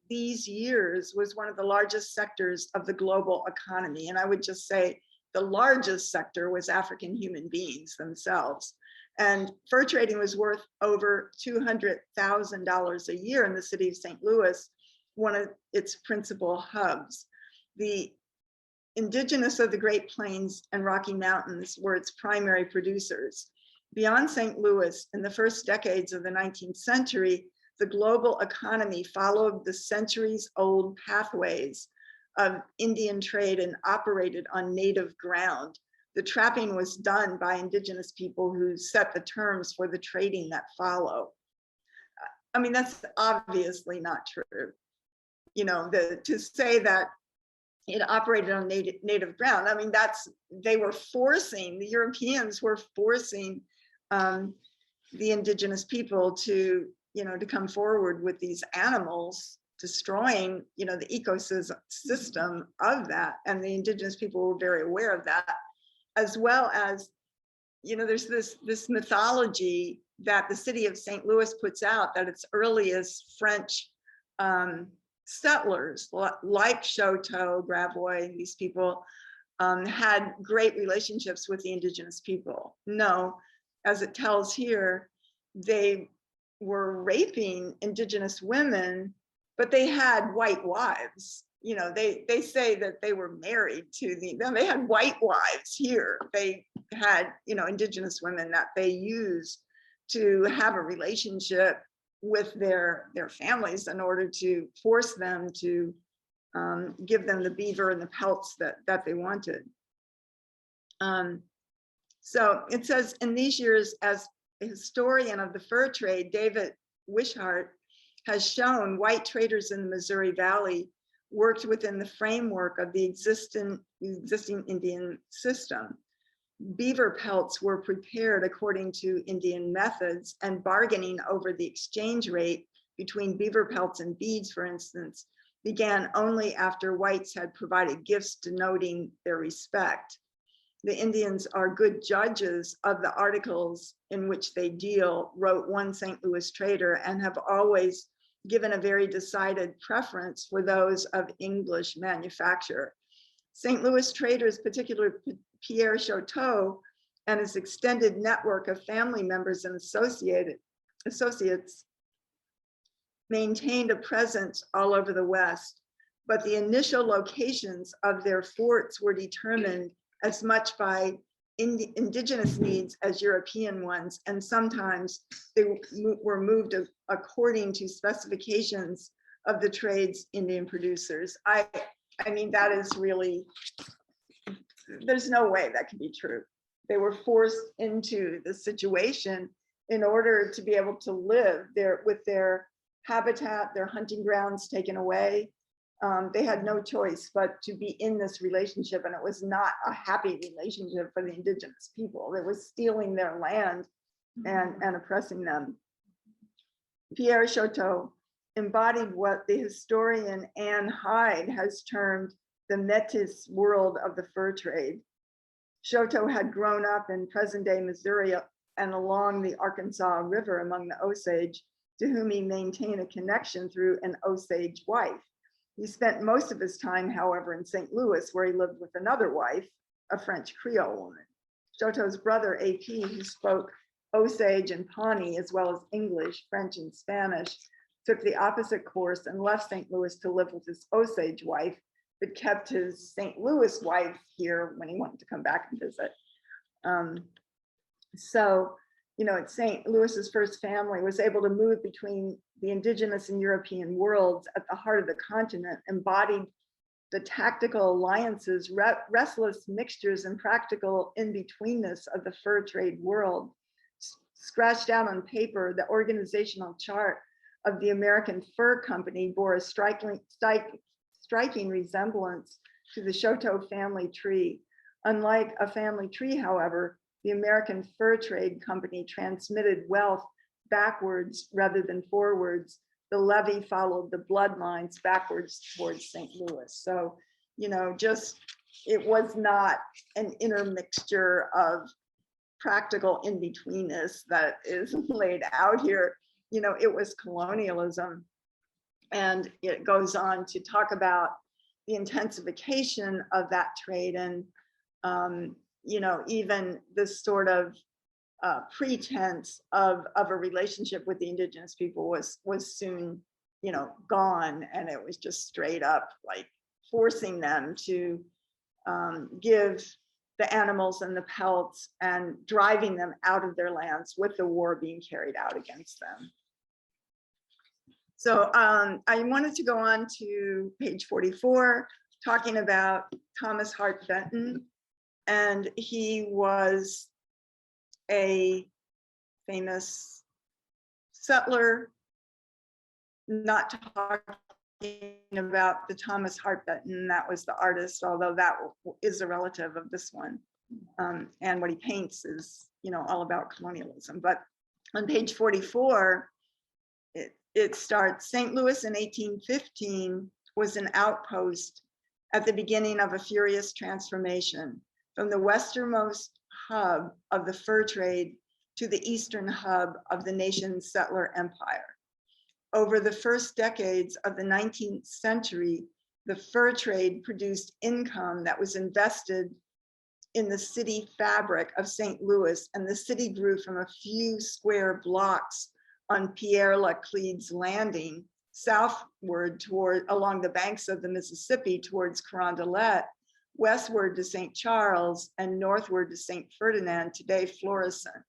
these years was one of the largest sectors of the global economy. And I would just say the largest sector was African human beings themselves. And fur trading was worth over $200,000 a year in the city of St. Louis, one of its principal hubs. The indigenous of the Great Plains and Rocky Mountains were its primary producers. Beyond St. Louis, in the first decades of the 19th century, the global economy followed the centuries-old pathways of Indian trade and operated on native ground. The trapping was done by indigenous people who set the terms for the trading that follow. I mean, that's obviously not true. You know, to say that it operated on native ground, I mean, they were forcing, the Europeans were forcing the indigenous people to, you know, to come forward with these animals, destroying, you know, the ecosystem of that. And the indigenous people were very aware of that, as well as, you know, there's this mythology that the city of St. Louis puts out, that its earliest French settlers like Chouteau, Gravois, these people had great relationships with the indigenous people. No, as it tells here, they were raping indigenous women, but they had white wives. You know, they say that they were married to they had white wives here. They had, you know, indigenous women that they used to have a relationship with their families in order to force them to give them the beaver and the pelts that they wanted. So it says, in these years, as a historian of the fur trade, David Wishart has shown, white traders in the Missouri Valley worked within the framework of the existing Indian system. Beaver pelts were prepared according to Indian methods, and bargaining over the exchange rate between beaver pelts and beads, for instance, began only after whites had provided gifts denoting their respect. The Indians are good judges of the articles in which they deal, wrote one St. Louis trader, and have always given a very decided preference for those of English manufacture. St. Louis traders, particularly Pierre Chouteau and his extended network of family members and associates, maintained a presence all over the West, but the initial locations of their forts were determined as much by indigenous needs as European ones, and sometimes they were moved according to specifications of the trade's Indian producers. I mean, that is really, there's no way that can be true. They were forced into the situation in order to be able to live there with their habitat, their hunting grounds taken away. They had no choice but to be in this relationship, and it was not a happy relationship for the indigenous people. It was stealing their land and oppressing them. Pierre Chouteau embodied what the historian Anne Hyde has termed the Métis world of the fur trade. Chouteau had grown up in present-day Missouri and along the Arkansas River among the Osage, to whom he maintained a connection through an Osage wife. He spent most of his time, however, in St. Louis, where he lived with another wife, a French Creole woman. Chouteau's brother, AP, who spoke Osage and Pawnee, as well as English, French, and Spanish, took the opposite course and left St. Louis to live with his Osage wife, but kept his St. Louis wife here when he wanted to come back and visit. So, you know, St. Louis's first family was able to move between the indigenous and European worlds at the heart of the continent, embodied the tactical alliances, restless mixtures, and practical in-betweenness of the fur trade world. Scratched out on paper, the organizational chart of the American Fur Company bore a striking resemblance to the Chouteau family tree. Unlike a family tree, however, the American Fur Trade Company transmitted wealth backwards rather than forwards, the levy followed the bloodlines backwards towards St. Louis. So, you know, just, it was not an intermixture of practical in-betweenness that is laid out here. You know, it was colonialism. And it goes on to talk about the intensification of that trade and, you know, even this sort of pretense of a relationship with the indigenous people was soon, you know, gone. And it was just straight up like forcing them to give the animals and the pelts and driving them out of their lands with the war being carried out against them. So I wanted to go on to page 44, talking about Thomas Hart Benton. And he was a famous settler, not talking about the Thomas Hart Benton, that was the artist, although that is a relative of this one. And what he paints is, you know, all about colonialism. But on page 44, it starts, St. Louis in 1815 was an outpost at the beginning of a furious transformation from the westernmost hub of the fur trade to the eastern hub of the nation's settler empire. Over the first decades of the 19th century, the fur trade produced income that was invested in the city fabric of St. Louis, and the city grew from a few square blocks on Pierre Laclede's Landing, southward toward along the banks of the Mississippi towards Carondelet, westward to St. Charles, and northward to St. Ferdinand, today Florissant.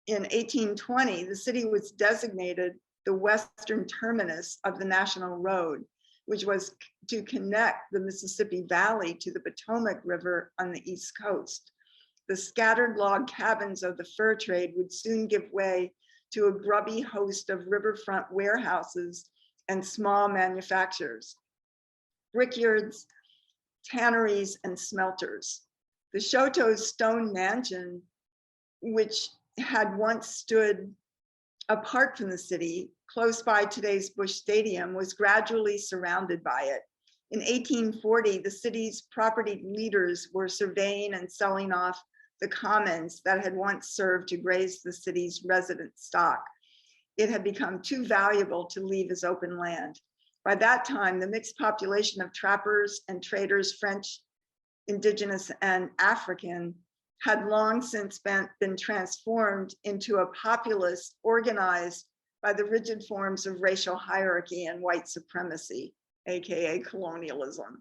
In 1820, the city was designated the western terminus of the National Road, which was to connect the Mississippi Valley to the Potomac River on the East Coast. The scattered log cabins of the fur trade would soon give way to a grubby host of riverfront warehouses and small manufacturers, brickyards, tanneries, and smelters. The Chouteau's stone mansion, which had once stood apart from the city, close by today's Bush Stadium, was gradually surrounded by it. In 1840, the city's property leaders were surveying and selling off the commons that had once served to graze the city's resident stock. It had become too valuable to leave as open land. By that time, the mixed population of trappers and traders, French, indigenous, and African, had long since been transformed into a populace organized by the rigid forms of racial hierarchy and white supremacy, AKA colonialism,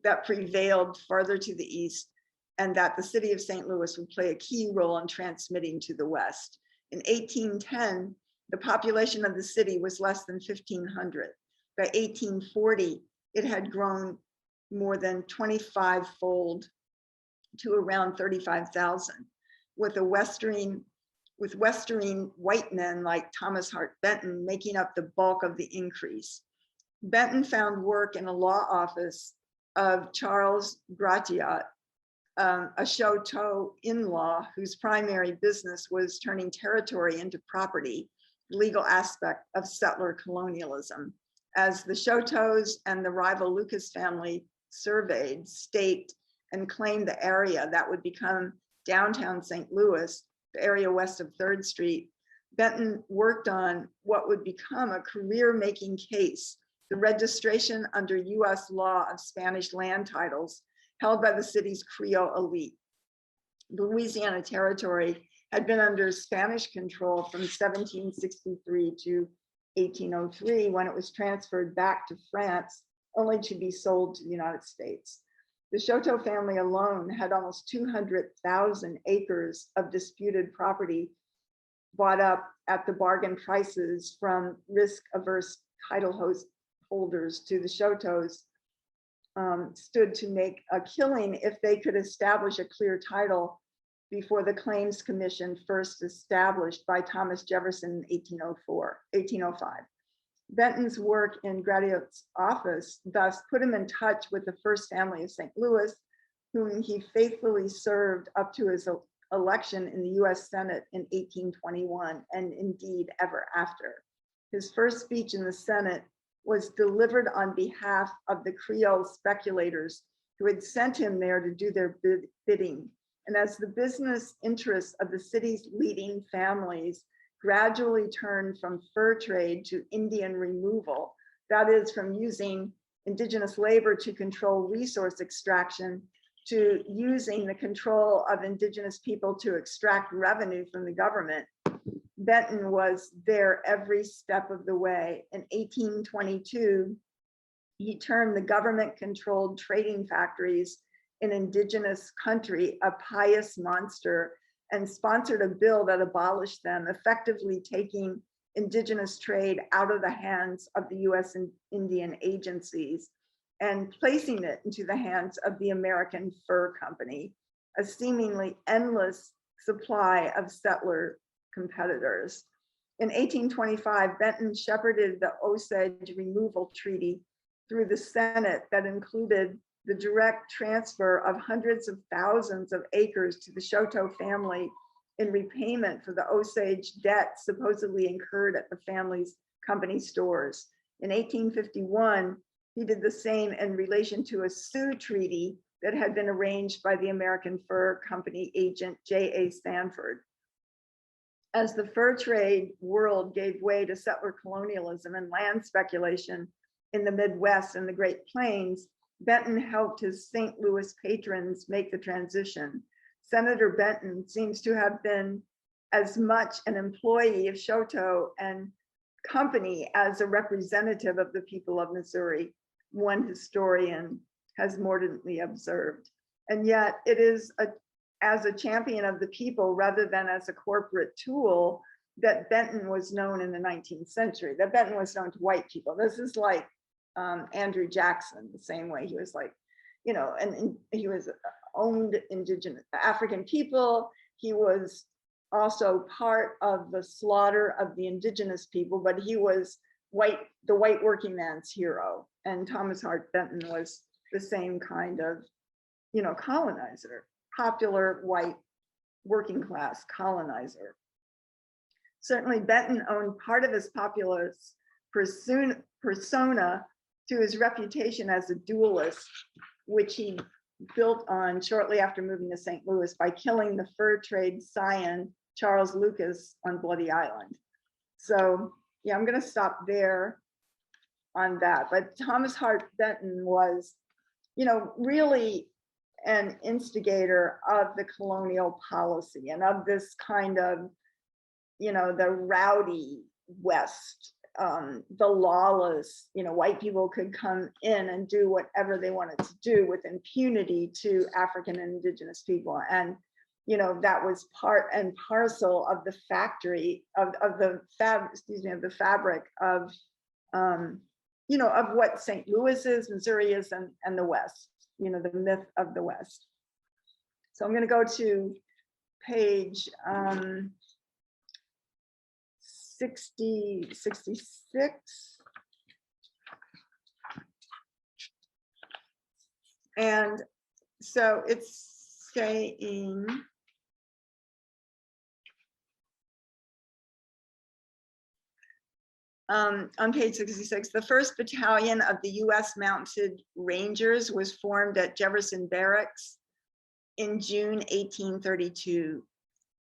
that prevailed farther to the east, and that the city of St. Louis would play a key role in transmitting to the West. In 1810, the population of the city was less than 1,500. By 1840, it had grown more than 25-fold to around 35,000, with westering white men like Thomas Hart Benton making up the bulk of the increase. Benton found work in a law office of Charles Gratiot, a Chouteau in-law whose primary business was turning territory into property, legal aspect of settler colonialism. As the Chouteaus and the rival Lucas family surveyed, staked, and claimed the area that would become downtown St. Louis, the area west of 3rd Street, Benton worked on what would become a career-making case, the registration under US law of Spanish land titles held by the city's Creole elite. The Louisiana Territory had been under Spanish control from 1763 to 1803, when it was transferred back to France, only to be sold to the United States. The Chouteau family alone had almost 200,000 acres of disputed property bought up at the bargain prices from risk-averse title holders to the Chouteaus, stood to make a killing if they could establish a clear title before the Claims Commission first established by Thomas Jefferson in 1805. Benton's work in Gratiot's office thus put him in touch with the first family of St. Louis, whom he faithfully served up to his election in the US Senate in 1821, and indeed ever after. His first speech in the Senate was delivered on behalf of the Creole speculators who had sent him there to do their bidding. And as the business interests of the city's leading families gradually turned from fur trade to Indian removal, that is, from using indigenous labor to control resource extraction to using the control of indigenous people to extract revenue from the government, Benton was there every step of the way. In 1822, he turned the government-controlled trading factories in indigenous country a pious monster and sponsored a bill that abolished them, effectively taking indigenous trade out of the hands of the US and Indian agencies and placing it into the hands of the American Fur Company, a seemingly endless supply of settler competitors. In 1825, Benton shepherded the Osage removal treaty through the Senate that included the direct transfer of hundreds of thousands of acres to the Chouteau family in repayment for the Osage debt supposedly incurred at the family's company stores. In 1851, he did the same in relation to a Sioux treaty that had been arranged by the American Fur Company agent J.A. Sanford. As the fur trade world gave way to settler colonialism and land speculation in the Midwest and the Great Plains, Benton helped his St. Louis patrons make the transition. Senator Benton seems to have been as much an employee of Chouteau and Company as a representative of the people of Missouri, one historian has mordantly observed. And yet it is as a champion of the people rather than as a corporate tool that Benton was known in the 19th century, that Benton was known to white people. This is like Andrew Jackson, the same way he was like, you know, and he was owned indigenous African people. He was also part of the slaughter of the indigenous people, but he was the white working man's hero. And Thomas Hart Benton was the same kind of, you know, colonizer, popular white working class colonizer. Certainly Benton owed part of his populist persona to his reputation as a duelist, which he built on shortly after moving to St. Louis by killing the fur trade scion Charles Lucas on Bloody Island. So yeah, I'm going to stop there on that. But Thomas Hart Benton was, you know, really an instigator of the colonial policy and of this kind of, you know, the rowdy West, the lawless, you know, white people could come in and do whatever they wanted to do with impunity to African and indigenous people. And, you know, that was part and parcel of the factory of the fabric of, you know, of what St. Louis is, Missouri is, and the West, you know, the myth of the West. So I'm going to go to page 66. And so it's saying, on page 66, the 1st Battalion of the US Mounted Rangers was formed at Jefferson Barracks in June 1832.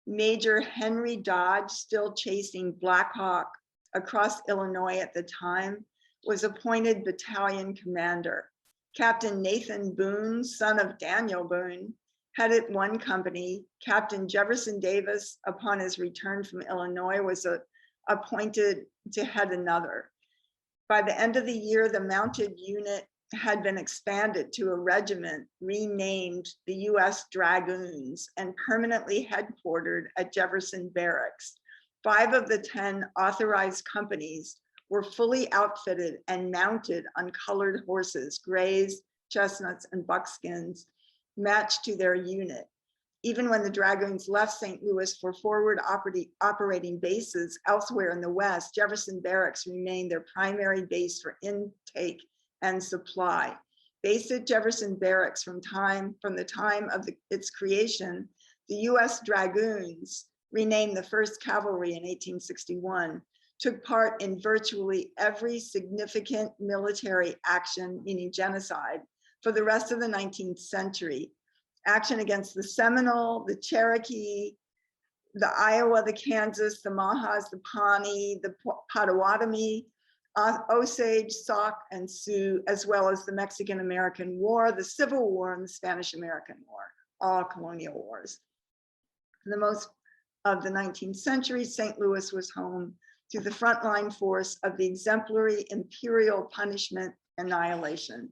Major Henry Dodge, still chasing Black Hawk across Illinois at the time, was appointed battalion commander. Captain Nathan Boone, son of Daniel Boone, headed one company. Captain Jefferson Davis, upon his return from Illinois, was appointed to head another. By the end of the year, the mounted unit had been expanded to a regiment renamed the US Dragoons and permanently headquartered at Jefferson Barracks. 5 of the 10 authorized companies were fully outfitted and mounted on colored horses, grays, chestnuts, and buckskins, matched to their unit. Even when the Dragoons left St. Louis for forward operating bases elsewhere in the West, Jefferson Barracks remained their primary base for intake and supply. Based at Jefferson Barracks from the time of its creation, the US Dragoons, renamed the 1st Cavalry in 1861, took part in virtually every significant military action, meaning genocide, for the rest of the 19th century. Action against the Seminole, the Cherokee, the Iowa, the Kansas, the Mahas, the Pawnee, the Potawatomi, Osage, Sauk, and Sioux, as well as the Mexican-American War, the Civil War, and the Spanish-American War, all colonial wars. For the most of the 19th century, St. Louis was home to the frontline force of the exemplary imperial punishment annihilation.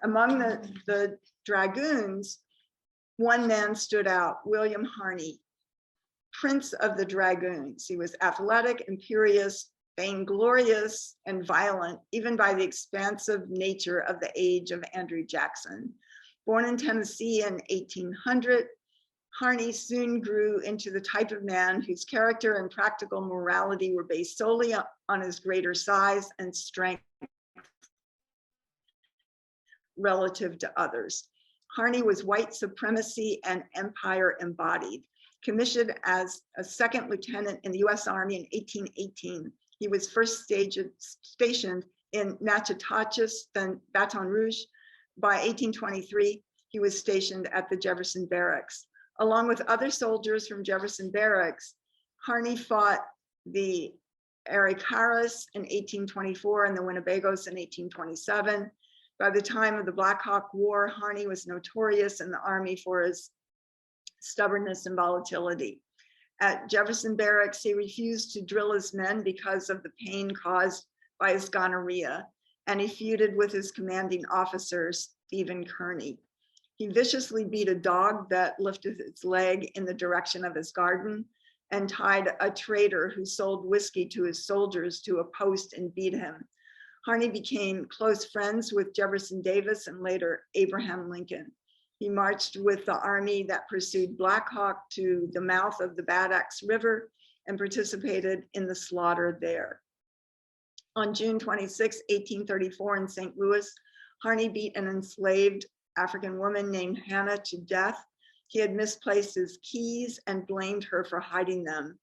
Among the dragoons, one man stood out, William Harney, Prince of the Dragoons. He was athletic, imperious, vainglorious, and violent, even by the expansive nature of the age of Andrew Jackson. Born in Tennessee in 1800, Harney soon grew into the type of man whose character and practical morality were based solely on his greater size and strength relative to others. Harney was white supremacy and empire embodied. Commissioned as a second lieutenant in the US Army in 1818, he was first stationed in Natchitoches, then Baton Rouge. By 1823, he was stationed at the Jefferson Barracks. Along with other soldiers from Jefferson Barracks, Harney fought the Arikaras in 1824 and the Winnebagos in 1827. By the time of the Black Hawk War, Harney was notorious in the Army for his stubbornness and volatility. At Jefferson Barracks, he refused to drill his men because of the pain caused by his gonorrhea, and he feuded with his commanding officer, Stephen Kearny. He viciously beat a dog that lifted its leg in the direction of his garden and tied a trader who sold whiskey to his soldiers to a post and beat him. Harney became close friends with Jefferson Davis and later Abraham Lincoln. He marched with the army that pursued Black Hawk to the mouth of the Bad Axe River and participated in the slaughter there. On June 26, 1834 in St. Louis, Harney beat an enslaved African woman named Hannah to death. He had misplaced his keys and blamed her for hiding them.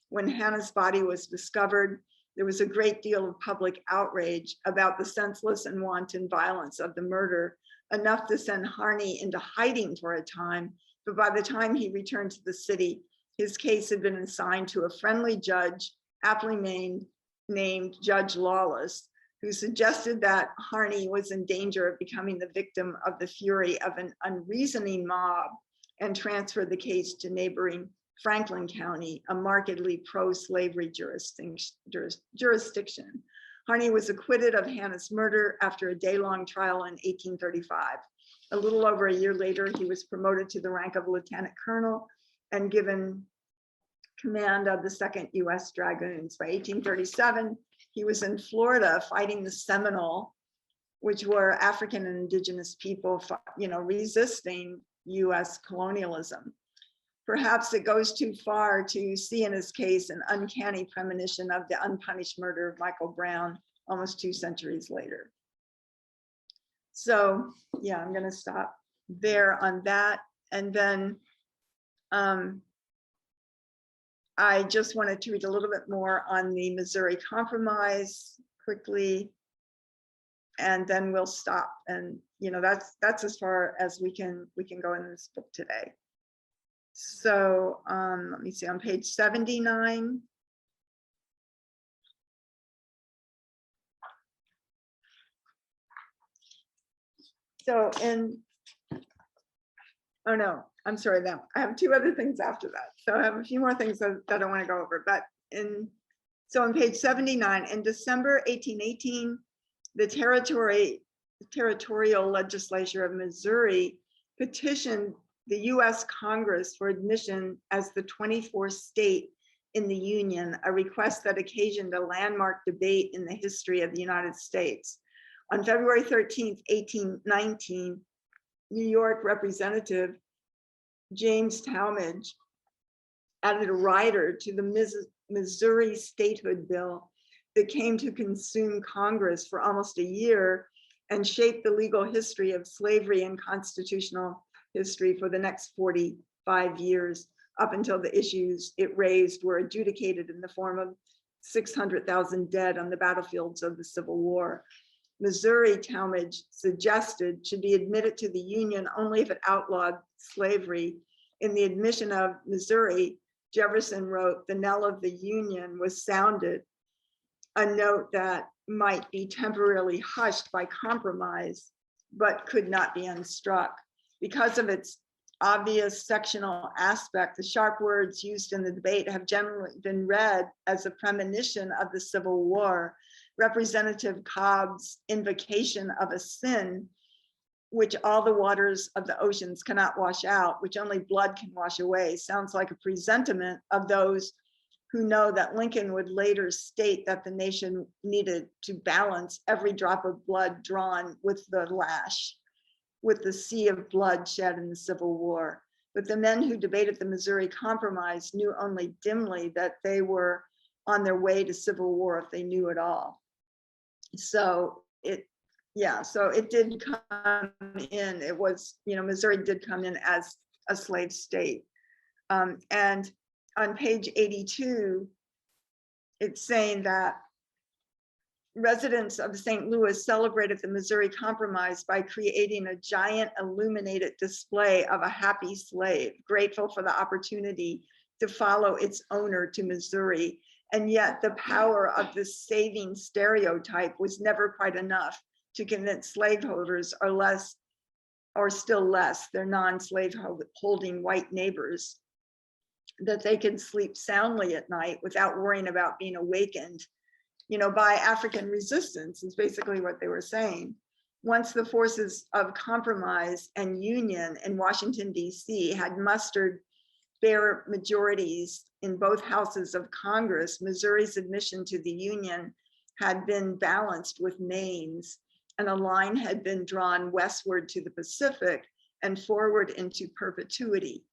When Hannah's body was discovered, there was a great deal of public outrage about the senseless and wanton violence of the murder, enough to send Harney into hiding for a time, but by the time he returned to the city, his case had been assigned to a friendly judge, aptly named Judge Lawless, who suggested that Harney was in danger of becoming the victim of the fury of an unreasoning mob and transferred the case to neighboring Franklin County, a markedly pro-slavery jurisdiction. Harney was acquitted of Hannah's murder after a day-long trial in 1835. A little over a year later, he was promoted to the rank of lieutenant colonel and given command of the 2nd US Dragoons. By 1837, he was in Florida fighting the Seminole, which were African and indigenous people, resisting US colonialism. Perhaps it goes too far to see in his case an uncanny premonition of the unpunished murder of Michael Brown almost 2 centuries later. So yeah, I'm gonna stop there on that. And then I just wanted to read a little bit more on the Missouri Compromise quickly, and then we'll stop. And that's as far as we can go in this book today. So let me see, on page 79. So oh no, I'm sorry, I have 2 other things after that. So I have a few more things that I want to go over, but so on page 79, in December 1818, the territorial legislature of Missouri petitioned the US Congress for admission as the 24th state in the Union, a request that occasioned a landmark debate in the history of the United States. On February 13th, 1819, New York Representative James Talmadge added a rider to the Missouri statehood bill that came to consume Congress for almost a year and shaped the legal history of slavery and constitutional history for the next 40 5 years up until the issues it raised were adjudicated in the form of 600,000 dead on the battlefields of the Civil War. Missouri, Talmadge suggested, should be admitted to the Union only if it outlawed slavery. In the admission of Missouri, Jefferson wrote, "The knell of the Union was sounded," a note that might be temporarily hushed by compromise, but could not be unstruck. Because of its obvious sectional aspect, the sharp words used in the debate have generally been read as a premonition of the Civil War. Representative Cobb's invocation of a sin which all the waters of the oceans cannot wash out, which only blood can wash away, sounds like a presentiment of those who know that Lincoln would later state that the nation needed to balance every drop of blood drawn with the lash, with the sea of blood shed in the Civil War. But the men who debated the Missouri Compromise knew only dimly that they were on their way to civil war if they knew at all. So it did come in. It was, Missouri did come in as a slave state. And on page 82, it's saying that residents of St. Louis celebrated the Missouri Compromise by creating a giant illuminated display of a happy slave, grateful for the opportunity to follow its owner to Missouri. And yet the power of this saving stereotype was never quite enough to convince slaveholders, or still less, their non-slave holding white neighbors, that they could sleep soundly at night without worrying about being awakened, by African resistance, is basically what they were saying. Once the forces of compromise and union in Washington, D.C. had mustered bare majorities in both houses of Congress, Missouri's admission to the Union had been balanced with Maine's, and a line had been drawn westward to the Pacific and forward into perpetuity.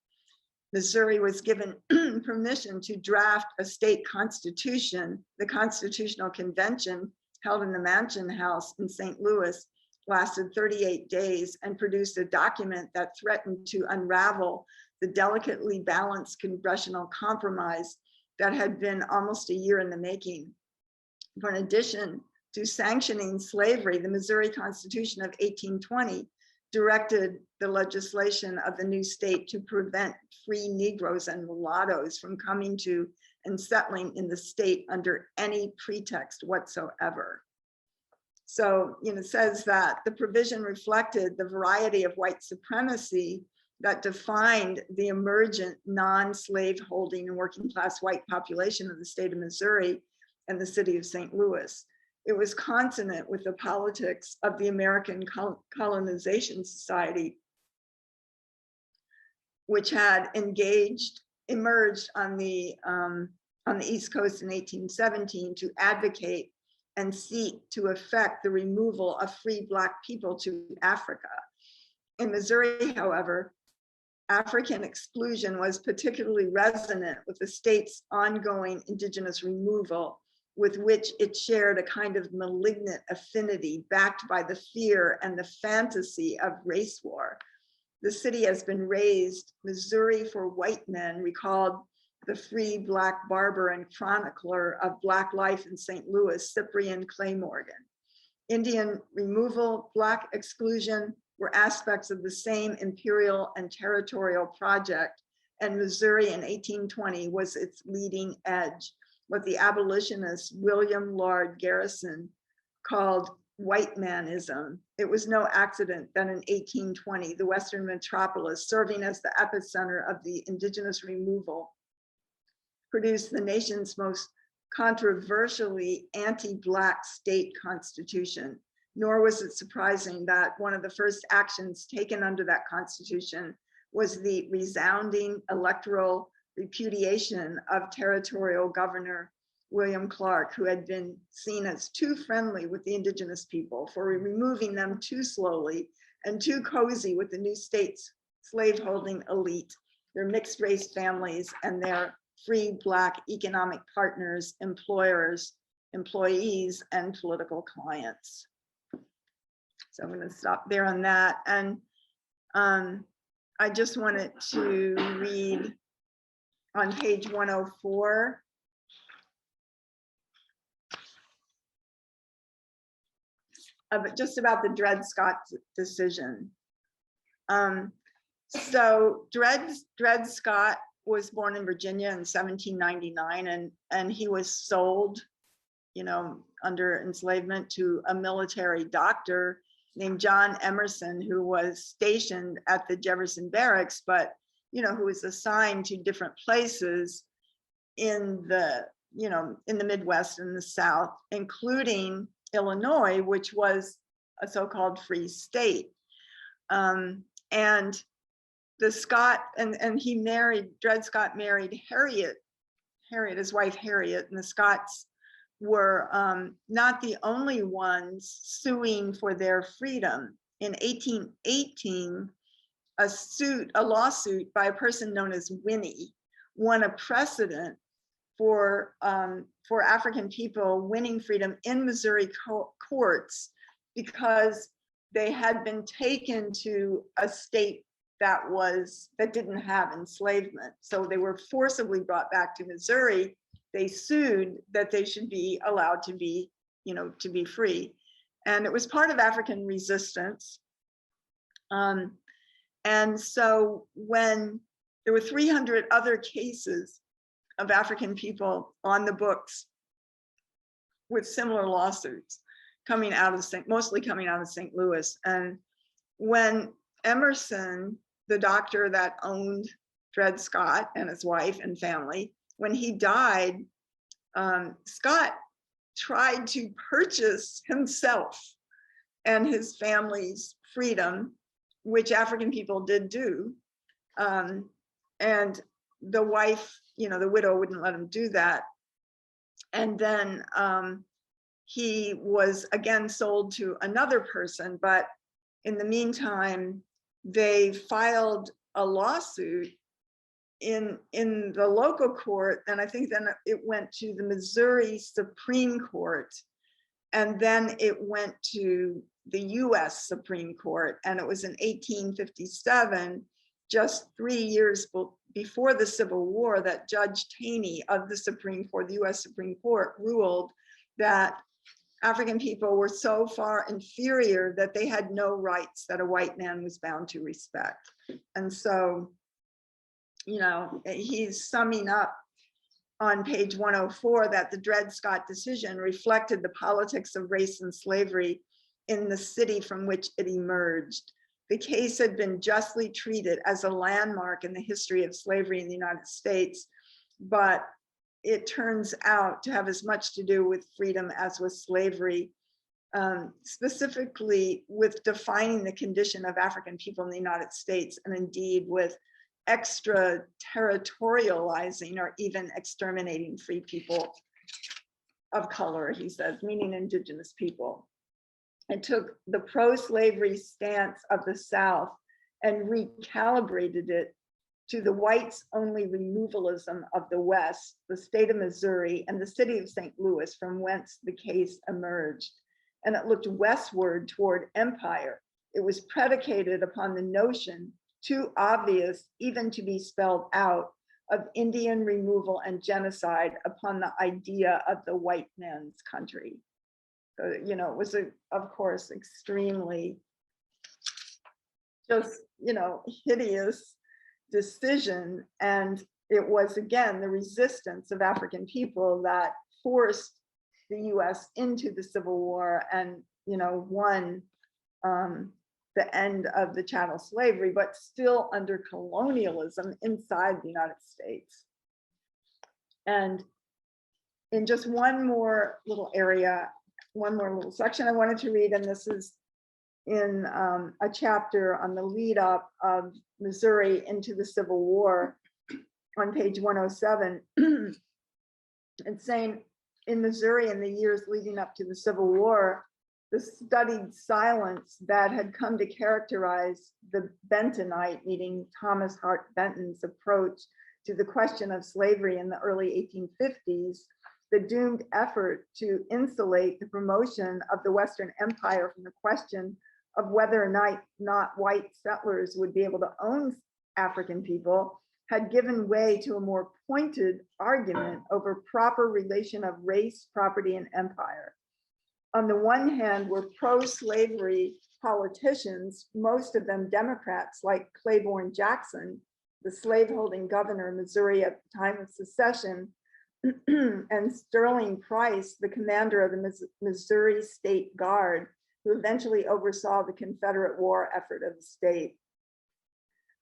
Missouri was given permission to draft a state constitution. The Constitutional Convention, held in the Mansion House in St. Louis, lasted 38 days and produced a document that threatened to unravel the delicately balanced congressional compromise that had been almost a year in the making. For in addition to sanctioning slavery, the Missouri Constitution of 1820 directed the legislation of the new state to prevent free Negroes and mulattoes from coming to and settling in the state under any pretext whatsoever. So, it says that the provision reflected the variety of white supremacy that defined the emergent non-slave holding and working class white population of the state of Missouri and the city of St. Louis. It was consonant with the politics of the American Colonization Society, which had emerged on the East Coast in 1817 to advocate and seek to effect the removal of free Black people to Africa. In Missouri, however, African exclusion was particularly resonant with the state's ongoing indigenous removal, with which it shared a kind of malignant affinity backed by the fear and the fantasy of race war. The city has been raised Missouri for white men, recalled the free Black barber and chronicler of Black life in St. Louis, Cyprian Clay Morgan. Indian removal, Black exclusion were aspects of the same imperial and territorial project, and Missouri in 1820 was its leading edge, what the abolitionist William Lord Garrison called white manism. It was no accident that in 1820, the Western metropolis, serving as the epicenter of the indigenous removal, produced the nation's most controversially anti-Black state constitution. Nor was it surprising that one of the first actions taken under that constitution was the resounding electoral repudiation of territorial governor William Clark, who had been seen as too friendly with the indigenous people for removing them too slowly and too cozy with the new state's slaveholding elite, their mixed race families, and their free Black economic partners, employers, employees, and political clients. So I'm going to stop there on that. And I just wanted to read on page 104. Just about the Dred Scott decision. So Dred Scott was born in Virginia in 1799, and he was sold, under enslavement to a military doctor named John Emerson, who was stationed at the Jefferson Barracks, but who was assigned to different places in the Midwest and the South, including Illinois, which was a so-called free state. And the Scott, and Dred Scott married Harriet, his wife Harriet, and the Scotts were not the only ones suing for their freedom. In 1818, a lawsuit by a person known as Winnie won a precedent for African people winning freedom in Missouri courts, because they had been taken to a state that didn't have enslavement. So they were forcibly brought back to Missouri. They sued that they should be allowed to be free. And it was part of African resistance. And so when there were 300 other cases of African people on the books with similar lawsuits mostly coming out of St. Louis. And when Emerson, the doctor that owned Dred Scott and his wife and family, when he died, Scott tried to purchase himself and his family's freedom, which African people did do. And the wife, the widow, wouldn't let him do that. And then he was again sold to another person, but in the meantime, they filed a lawsuit in the local court, and I think then it went to the Missouri Supreme Court, and then it went to the US Supreme Court, and it was in 1857, just 3 years before the Civil War, that Judge Taney of the Supreme Court, the US Supreme Court, ruled that African people were so far inferior that they had no rights that a white man was bound to respect. And so, he's summing up on page 104 that the Dred Scott decision reflected the politics of race and slavery in the city from which it emerged. The case had been justly treated as a landmark in the history of slavery in the United States, but it turns out to have as much to do with freedom as with slavery, specifically with defining the condition of African people in the United States, and indeed with extraterritorializing or even exterminating free people of color, he says, meaning indigenous people. It took the pro-slavery stance of the South and recalibrated it to the whites-only removalism of the West, the state of Missouri, and the city of St. Louis, from whence the case emerged. And it looked westward toward empire. It was predicated upon the notion, too obvious even to be spelled out, of Indian removal and genocide upon the idea of the white man's country. So, it was, of course, extremely just, hideous decision. And it was, again, the resistance of African people that forced the US into the Civil War and, won the end of the chattel slavery, but still under colonialism inside the United States. And in just one more little area, one more little section I wanted to read, and this is in a chapter on the lead up of Missouri into the Civil War on page 107. It's saying, in Missouri in the years leading up to the Civil War, the studied silence that had come to characterize the Bentonite, meaning Thomas Hart Benton's, approach to the question of slavery in the early 1850s, the doomed effort to insulate the promotion of the Western Empire from the question of whether or not white settlers would be able to own African people had given way to a more pointed argument over proper relation of race, property, and empire. On the one hand were pro-slavery politicians, most of them Democrats, like Claiborne Jackson, the slaveholding governor of Missouri at the time of secession, and Sterling Price, the commander of the Missouri State Guard, who eventually oversaw the Confederate war effort of the state.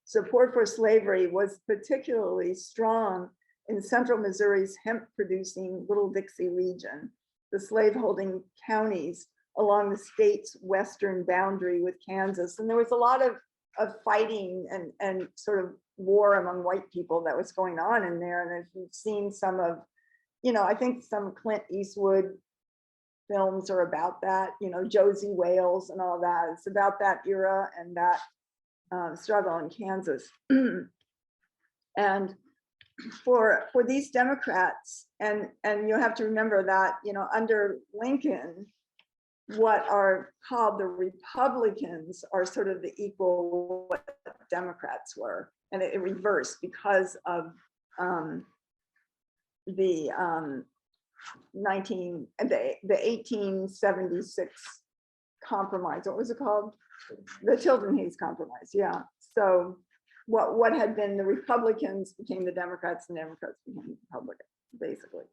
Support for slavery was particularly strong in central Missouri's hemp-producing Little Dixie region, the slaveholding counties along the state's western boundary with Kansas. And there was a lot of fighting and sort of war among white people that was going on in there. And if you've seen some of, I think some Clint Eastwood films are about that, Josie Wales and all that. It's about that era and that struggle in Kansas. And for these Democrats, and you have to remember that, under Lincoln, what are called the Republicans are sort of the equal what Democrats were, and it reversed because of the 1876 compromise. What was it called? The Tilden Hayes Compromise. Yeah. So what had been the Republicans became the Democrats, and Democrats became the Republicans, basically.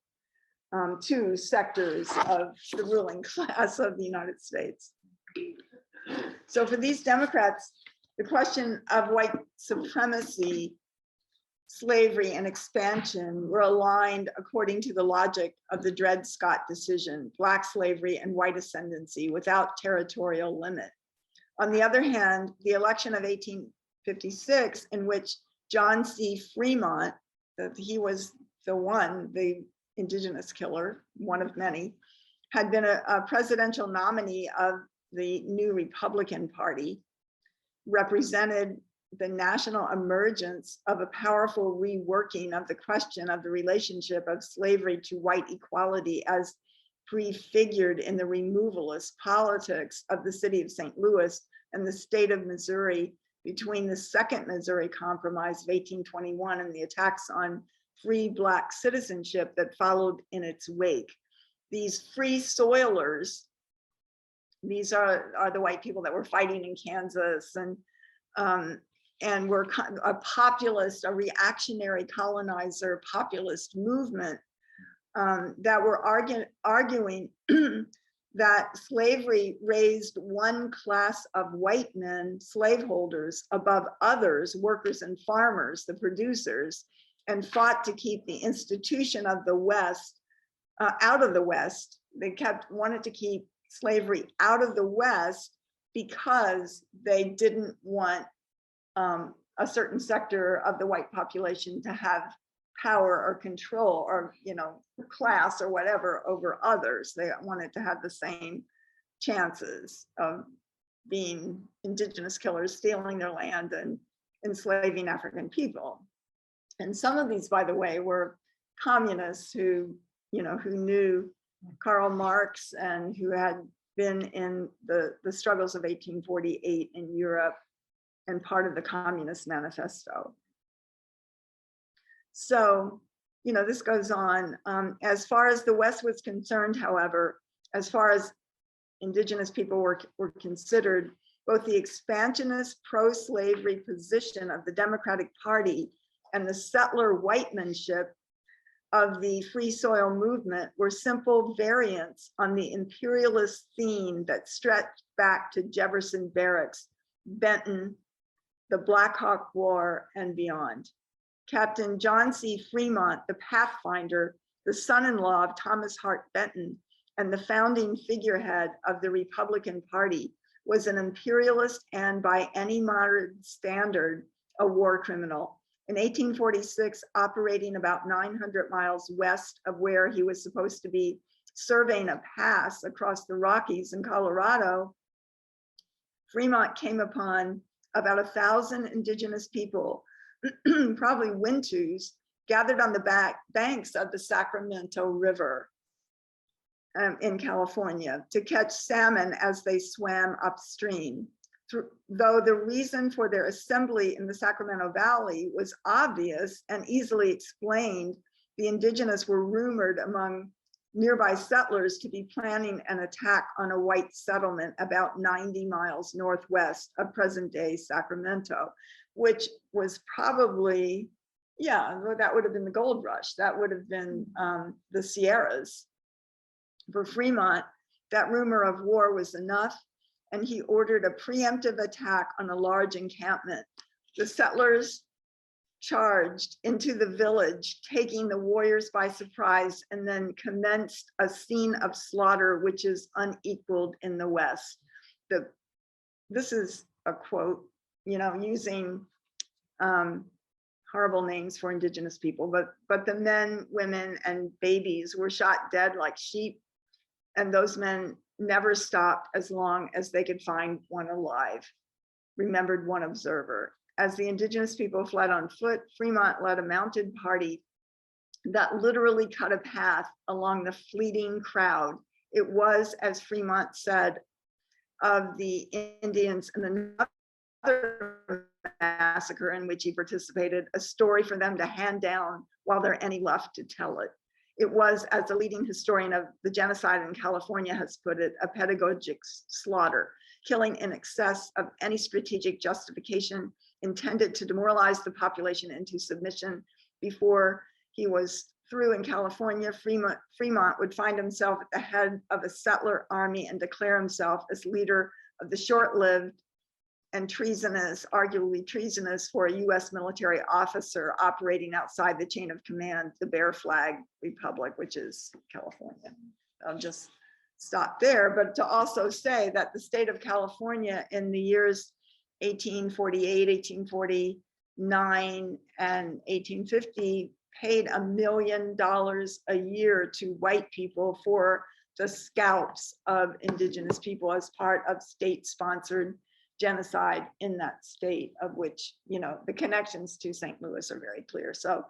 Two sectors of the ruling class of the United States. So for these Democrats, the question of white supremacy, slavery, and expansion were aligned according to the logic of the Dred Scott decision, Black slavery and white ascendancy without territorial limit. On the other hand, the election of 1856, in which John C. Fremont, he was the indigenous killer, one of many, had been a presidential nominee of the new Republican Party, represented the national emergence of a powerful reworking of the question of the relationship of slavery to white equality as prefigured in the removalist politics of the city of St. Louis and the state of Missouri between the Second Missouri Compromise of 1821 and the attacks on free Black citizenship that followed in its wake. These free soilers, these are the white people that were fighting in Kansas and were a populist, a reactionary colonizer populist movement that were arguing that slavery raised one class of white men, slaveholders, above others, workers and farmers, the producers, and fought to keep the institution of the West out of the West. They wanted to keep slavery out of the West because they didn't want a certain sector of the white population to have power or control or class or whatever over others. They wanted to have the same chances of being indigenous killers, stealing their land and enslaving African people. And some of these, by the way, were communists who knew Karl Marx and who had been in the struggles of 1848 in Europe and part of the Communist Manifesto. So, this goes on. As far as the West was concerned, however, as far as indigenous people were considered, both the expansionist pro-slavery position of the Democratic Party and the settler whitemanship of the free soil movement were simple variants on the imperialist theme that stretched back to Jefferson Barracks, Benton, the Black Hawk War, and beyond. Captain John C. Fremont, the Pathfinder, the son-in-law of Thomas Hart Benton, and the founding figurehead of the Republican Party, was an imperialist and, by any modern standard, a war criminal. In 1846, operating about 900 miles west of where he was supposed to be surveying a pass across the Rockies in Colorado, Fremont came upon about 1,000 indigenous people, probably Wintus, gathered on the banks of the Sacramento River. in California to catch salmon as they swam upstream. Though the reason for their assembly in the Sacramento Valley was obvious and easily explained, the indigenous were rumored among nearby settlers to be planning an attack on a white settlement about 90 miles northwest of present-day Sacramento, which was probably, yeah, that would have been the gold rush. That would have been the Sierras. For Fremont, that rumor of war was enough, and he ordered a preemptive attack on a large encampment. The settlers charged into the village, taking the warriors by surprise, and then commenced a scene of slaughter which is unequaled in the West. This is a quote, using horrible names for indigenous people, but the men, women, and babies were shot dead like sheep, and those men never stopped as long as they could find one alive, remembered one observer. As the indigenous people fled on foot, Fremont led a mounted party that literally cut a path along the fleeting crowd. It was, as Fremont said, of the Indians in another massacre in which he participated, a story for them to hand down while there are any left to tell it. It was, as the leading historian of the genocide in California has put it, a pedagogic slaughter, killing in excess of any strategic justification, intended to demoralize the population into submission. Before he was through in California, Fremont would find himself at the head of a settler army and declare himself as leader of the short-lived and treasonous, arguably treasonous for a US military officer operating outside the chain of command, the Bear Flag Republic, which is California. I'll just stop there, but to also say that the state of California in the years 1848, 1849, and 1850 paid $1 million a year to white people for the scalps of indigenous people as part of state-sponsored genocide in that state, of which, the connections to St. Louis are very clear. So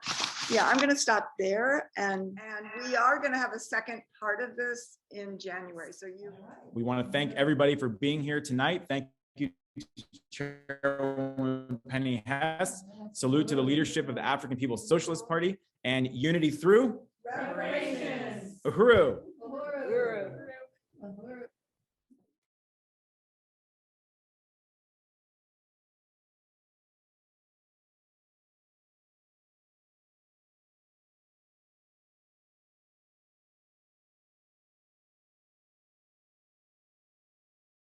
yeah, I'm going to stop there, and we are going to have a second part of this in January. So we want to thank everybody for being here tonight. Thank you, Chairwoman Penny Hess. Salute to the leadership of the African People's Socialist Party, and unity through reparations. Uhuru.